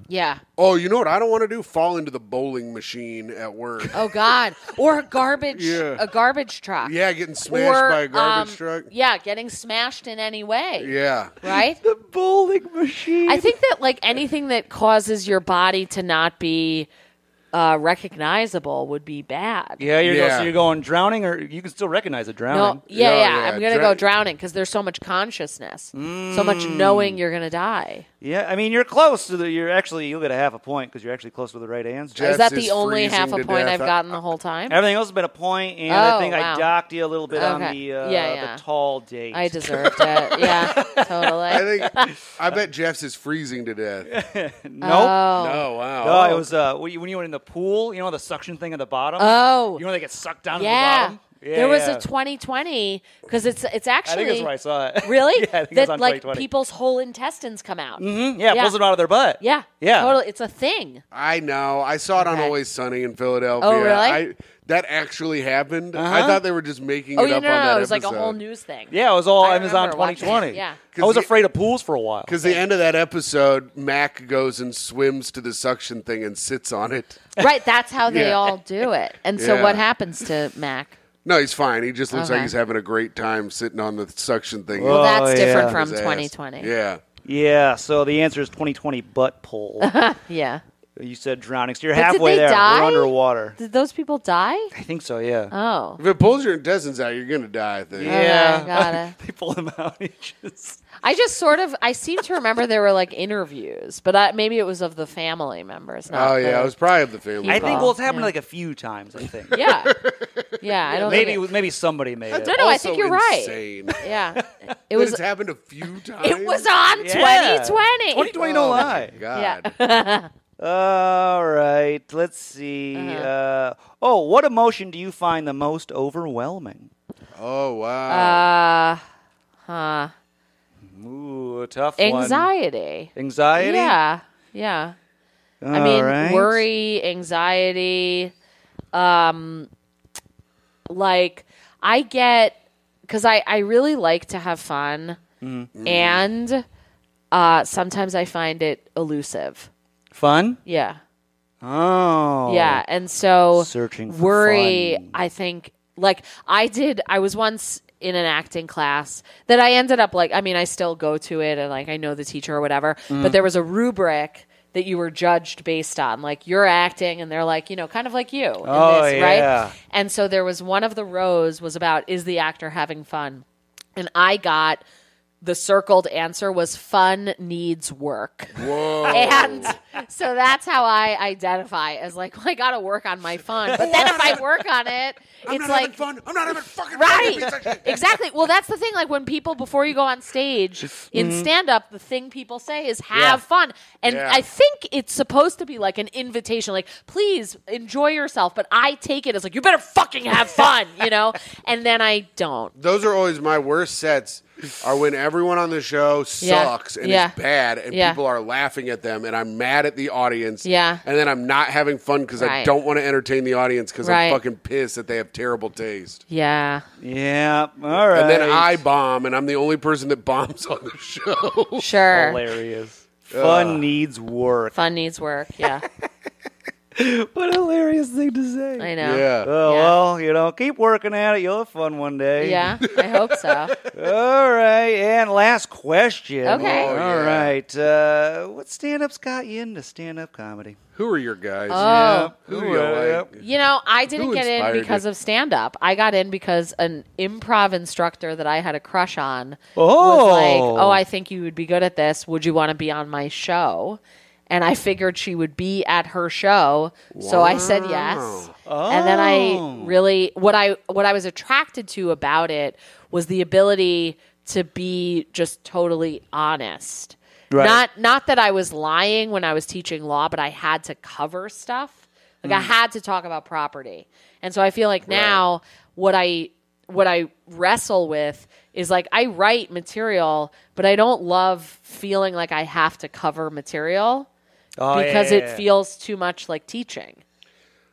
Yeah. Oh, you know what I don't want to do? Fall into the bowling machine at work. Oh God. Or a garbage truck. Yeah, getting smashed by a garbage truck. Yeah, getting smashed in any way. Yeah. Right? The bowling machine. I think that like anything that causes your body to not be recognizable would be bad. Yeah, Yeah. so you're going drowning, or you can still recognize it drowning. No, yeah. Yeah, I'm gonna go drowning because there's so much consciousness, so much knowing you're gonna die. Yeah, I mean you're close to you'll get a half a point because you're actually close to the right answer. Jeff- Is that is the only freezing half a to point death. I've gotten the whole time? Everything else has been a point, and I Oh, think wow. I docked you a little bit on Okay. the Yeah. the tall date. I deserved it. Yeah, totally. I bet Jeff's is freezing to death. Nope. Oh. Oh, wow. No, it was when you went in the pool. You know the suction thing at the bottom. Oh. You know they get sucked down to the Yeah. bottom. Yeah, There was yeah. a 2020 because it's I actually think that's where I saw it. really Yeah, I think it was that on like 2020. people's whole intestines come out. Yeah, Yeah. pulls them out of their butt. Yeah, Yeah. totally. It's a thing. I know. I saw it on Okay. Always Sunny in Philadelphia. Oh, really? That actually happened. I thought they were just making Oh, it yeah, up no, on that it was like a episode. whole news thing. Yeah, it was all I Amazon remember watching 2020. it, yeah. I was 'Cause afraid of pools for a while. Because the end of that episode, Mac goes and swims to the suction thing and sits on it. Right, that's how they Yeah. all do it. And so Yeah. what happens to Mac? No, he's fine. He just looks like Okay. he's having a great time sitting on the suction thing. Well, that's Oh, different yeah. from His ass. 2020. Yeah. Yeah, so the answer is 2020 butt pull. Yeah. You said drowning, so you're But did halfway they there. die? We're underwater. Did those people die? I think so, yeah. Oh. If it pulls your intestines out, you're going to die, I think. Yeah. Okay, got it. They pull them out. I just I seem to remember there were like interviews, but maybe it was of the family members. Not Oh, yeah. the- It was probably of the family. I think, well, it's Yeah. happened like a few times, I think. Yeah. Yeah, I don't Maybe somebody made it. No, no, I Also think you're right. insane. Yeah. It It was it's happened a few times. it was on Yeah. 2020. 2020, no lie. God. Yeah. All right, let's see. What emotion do you find the most overwhelming? Oh, wow. Ooh, a tough Anxiety. one. Anxiety? Yeah. Yeah. I All mean, right. worry, anxiety, like I get, because I really like to have fun, and sometimes I find it elusive. Fun? Yeah. Oh. Yeah. And so Searching for worry, fun. I think, like I was once in an acting class that I ended up like, I mean, I still go to it and like I know the teacher or whatever, but there was a rubric that you were judged based on, like you're acting and they're like, kind of like you in this, yeah. right? And so there was one of the rows was about, is the actor having fun? And I got, the circled answer was fun needs work. Whoa. And so that's how I identify as like, well, I got to work on my fun. But then if I work on it, I'm it's not like, having fun. I'm not having fucking fun. right. you piece of shit. Exactly. Well, that's the thing. Like when people, before you go on stage in stand up, the thing people say is have Yeah. fun. And Yeah. I think it's supposed to be like an invitation, like, please enjoy yourself. But I take it as like, you better fucking have fun, And then I don't. Those are always my worst sets. Are when everyone on the show sucks and Yeah. is bad, and Yeah. people are laughing at them, and I'm mad at the audience. Yeah. And then I'm not having fun because I Right. don't want to entertain the audience because Right. I'm fucking pissed that they have terrible taste. Yeah. Yeah. All right. And then I bomb, and I'm the only person that bombs on the show. Sure. Hilarious. Fun needs work. Fun needs work. Yeah. What a hilarious thing to say. I know. Yeah. Oh, well, keep working at it. You'll have fun one day. Yeah, I hope so. All right. And last question. Okay. All right. What stand-ups got you into stand-up comedy? Who are your guys? Oh. Who do you like? You know, I didn't Who get in inspired because you? of stand-up. I got in because an improv instructor that I had a crush on Oh. was like, oh, I think you would be good at this. Would you want to be on my show? And I figured she would be at her show, so I said yes. Oh. And then I really what I was attracted to about it was the ability to be just totally honest. Right. Not that I was lying when I was teaching law, but I had to cover stuff. Like I had to talk about property. And so I feel like now what I wrestle with is like I write material, but I don't love feeling like I have to cover material because it feels too much like teaching.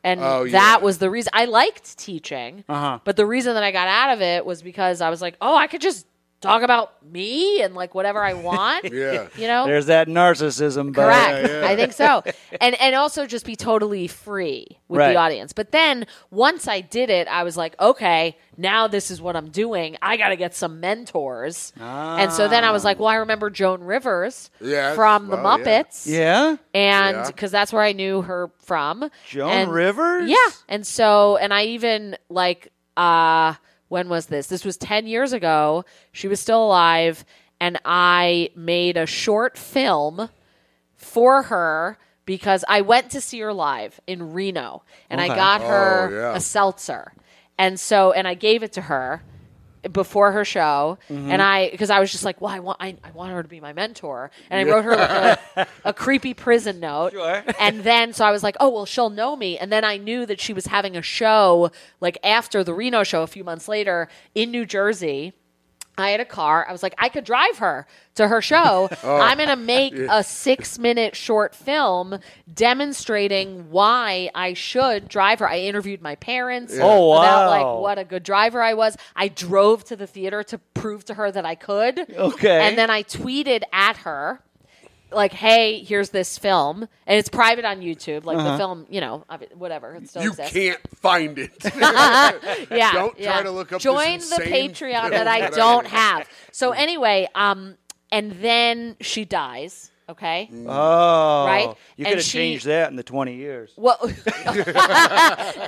And that was the reason I liked teaching. But the reason that I got out of it was because I was like, oh, I could just talk about me and like whatever I want. Yeah. You know? There's that narcissism. Correct. Yeah. I think so. And also just be totally free with the audience. But then once I did it, I was like, okay, now this is what I'm doing. I got to get some mentors. And so then I was like, well, I remember Joan Rivers from the Muppets. Yeah? And because that's where I knew her from. Joan Rivers? Yeah. And so, and I even like, when was this? This was 10 years ago. She was still alive. And I made a short film for her because I went to see her live in Reno. And I got her a seltzer. And so, and I gave it to her before her show. And because I was just like, well, I want her to be my mentor. And I wrote her like a creepy prison note. Sure. And then, so I was like, oh, well, she'll know me. And then I knew that she was having a show like after the Reno show a few months later in New Jersey. I had a car. I was like, I could drive her to her show. I'm going to make a 6-minute short film demonstrating why I should drive her. I interviewed my parents about like what a good driver I was. I drove to the theater to prove to her that I could. Okay. And then I tweeted at her like, hey, here's this film. And it's private on YouTube. Like the film, you know, whatever. It still exists. You can't find it. Yeah. Don't try to look up Join this the insane Patreon film that I that I don't did. have. So anyway, and then she dies. Okay. Oh. Right? You And could have she- changed that in the 20 years. Well,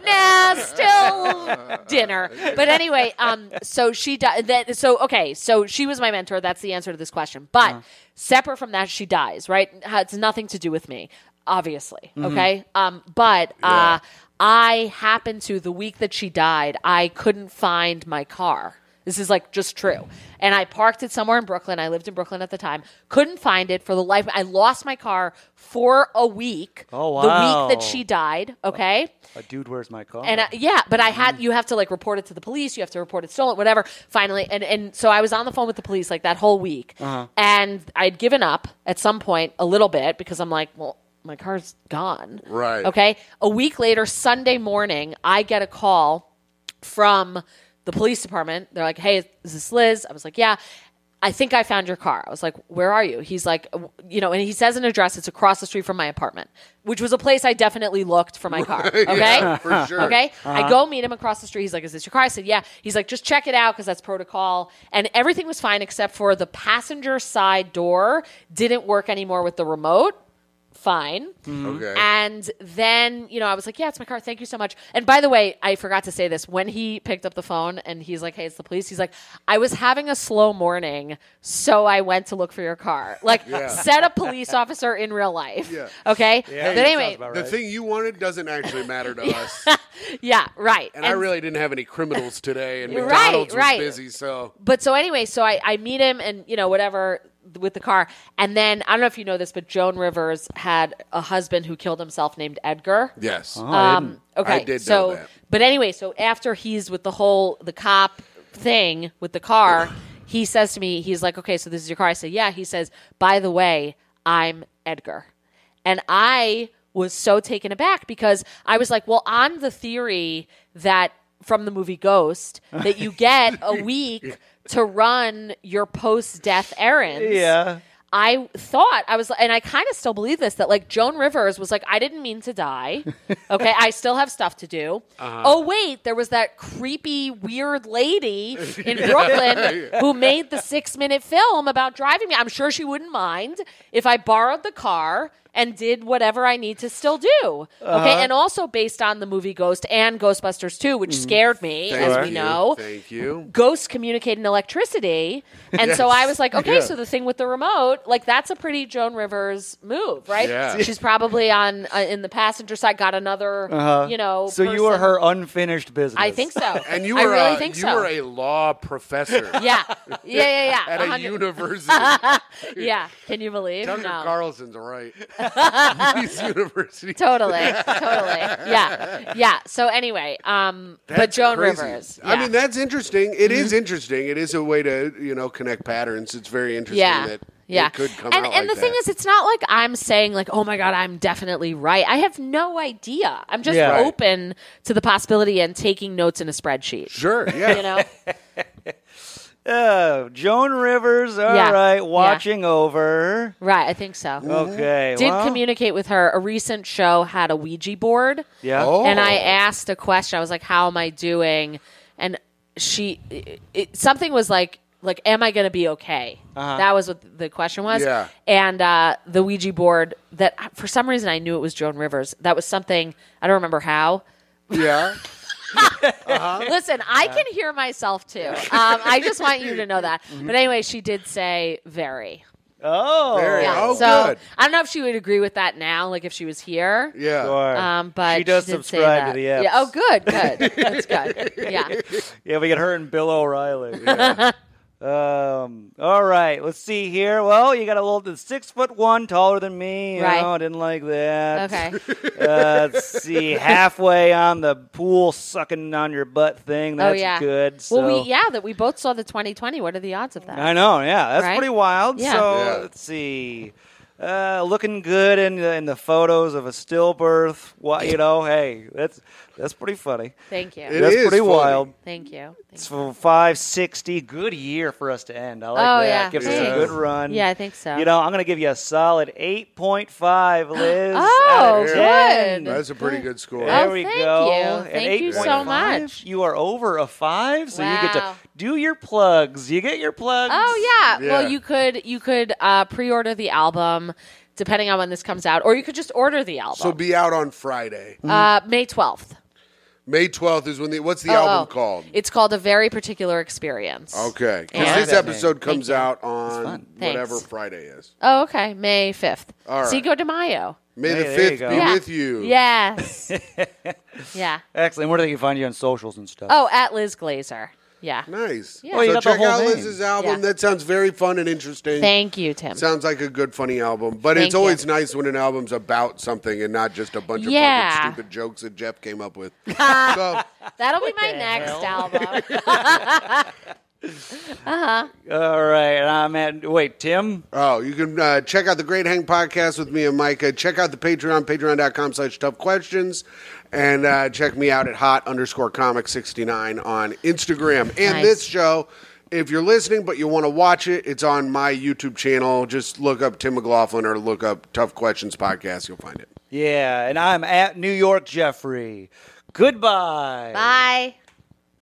nah, still dinner. But anyway, so she died. So she was my mentor. That's the answer to this question. But separate from that, she dies. Right? It's nothing to do with me, obviously. Okay. But I happened to the week that she died, I couldn't find my car. This is like just true. And I parked it somewhere in Brooklyn. I lived in Brooklyn at the time. Couldn't find it for the life. I lost my car for a week. Oh, wow. The week that she died. Okay. A dude, where's my car? And but you have to like report it to the police. You have to report it stolen, whatever. Finally. And so I was on the phone with the police like that whole week. And I'd given up at some point a little bit because I'm like, well, my car's gone. Right. Okay. A week later, Sunday morning, I get a call from the police department. They're like, hey, is this Liz? I was like, yeah. I think I found your car. I was like, where are you? He's like, you know, and he says an address. It's across the street from my apartment, which was a place I definitely looked for my car. Okay. Yeah, for sure. Okay. I go meet him across the street. He's like, is this your car? I said, yeah. He's like, just check it out because that's protocol. And everything was fine except for the passenger side door didn't work anymore with the remote. Fine. Okay. And then, you know, I was like, yeah, it's my car. Thank you so much. And by the way, I forgot to say this. When he picked up the phone and he's like, hey, it's the police. He's like, I was having a slow morning, so I went to look for your car. Like, set a police officer in real life. Yeah. Okay? Yeah, But anyway, The thing you wanted doesn't actually matter to us. yeah, right. And I really didn't have any criminals today, and Right, McDonald's right. was busy, so. But so anyway, so I meet him and, you know, whatever with the car. And then, I don't know if you know this, but Joan Rivers had a husband who killed himself named Edgar. Yes. Okay. I did so, know that. But anyway, so after he's with the cop thing with the car, he says to me, he's like, okay, so this is your car. I said, yeah. He says, by the way, I'm Edgar. And I was so taken aback because I was like, well, on the theory that from the movie Ghost, that you get a week to run your post-death errands. Yeah. I thought and I kind of still believe this, that like Joan Rivers was like, I didn't mean to die. Okay. I still have stuff to do. Oh, wait, there was that creepy, weird lady in Brooklyn who made the 6-minute film about driving me. I'm sure she wouldn't mind if I borrowed the car and did whatever I need to still do. Okay, and also based on the movie Ghost and Ghostbusters 2, which scared me, as we know. Thank you. Ghosts communicate in electricity. And so I was like, okay, so the thing with the remote, like that's a pretty Joan Rivers move, right? Yeah. She's probably on in the passenger side, got another, So person. you were her unfinished business. I think so. And you I were really think so. You were a law professor. Yeah. At a 100 university. Yeah. Can you believe? Tucker No. Carlson's right. He's university. Totally. Yeah. So anyway, but Joan crazy. Rivers. I mean, that's interesting. It is interesting. It is a way to, connect patterns. It's very interesting that it could come out And the thing is, it's not like I'm saying like, oh my God, I'm definitely right. I have no idea. I'm just open to the possibility and taking notes in a spreadsheet. Sure, yeah. Joan Rivers, all right, watching over. Right, I think so. Okay. Did communicate with her. A recent show had a Ouija board. Yeah. Oh. And I asked a question. I was like, how am I doing? And something was like, am I going to be okay? That was what the question was. Yeah. And the Ouija board, that for some reason I knew it was Joan Rivers. That was something, I don't remember how. Yeah. Listen, I can hear myself too. I just want you to know that. But anyway, she did say very. Oh. Very. Yeah. Oh, so good. I don't know if she would agree with that now, like if she was here. Yeah. Sure. But she does did say subscribe that. to the apps. Yeah. Oh, good. That's good. Yeah. Yeah, we get her and Bill O'Reilly. Yeah. All right, let's see here. Well, you got a little 6'1", taller than me. Right. I didn't like that. Okay. Let's see, halfway on the pool sucking on your butt thing. That's good. So. Well, we both saw the 2020. What are the odds of that? I know. Yeah, that's Right? pretty wild. Yeah. So let's see. Looking good in the photos of a stillbirth. Hey, that's pretty funny. Thank you. That's pretty funny. wild. Thank you. So 560, good year for us to end. I like that. Yeah. Gives us Thanks. a good run. Yeah, I think so. I'm going to give you a solid 8.5, Liz. Oh, out of 10. good. That's a pretty good score. There Oh, we thank go. you. And Thank you so 8.5, much. You are over a 5, so you get to Wow. do your plugs. You get your plugs. Oh yeah. Yeah. Well, you could pre-order the album depending on when this comes out, or you could just order the album. So be out on Friday. May 12th. May 12th is when what's the album called? It's called A Very Particular Experience. Okay. Yeah. Because this that episode comes Thank you. out on whatever Thanks. Friday is. Oh, okay. May 5th. All right. Cinco de Mayo. May Hey, the there you 5th go. be Yeah. with you. Yes. Yeah. Excellent. Where do they can find you on socials and stuff? Oh, at Liz Glazer. Yeah. Nice. Yeah. Well, you So got the check whole out name. Liz's album. Yeah. That sounds very fun and interesting. Thank you, Tim. Sounds like a good, funny album. But Thank it's always you. nice when an album's about something and not just a bunch of Yeah. fucking stupid jokes that Jeff came up with. So, That'll be my the next hell? album. All right. And I'm at, Tim? you can check out the Great Hang podcast with me and Micah. Check out the Patreon, patreon.com/toughquestions. And check me out at hot_comic69 on Instagram. And Nice. this show, if you're listening but you want to watch it, it's on my YouTube channel. Just look up Tim McLaughlin or look up Tough Questions Podcast. You'll find it. Yeah. And I'm at New York Jeffrey. Goodbye. Bye.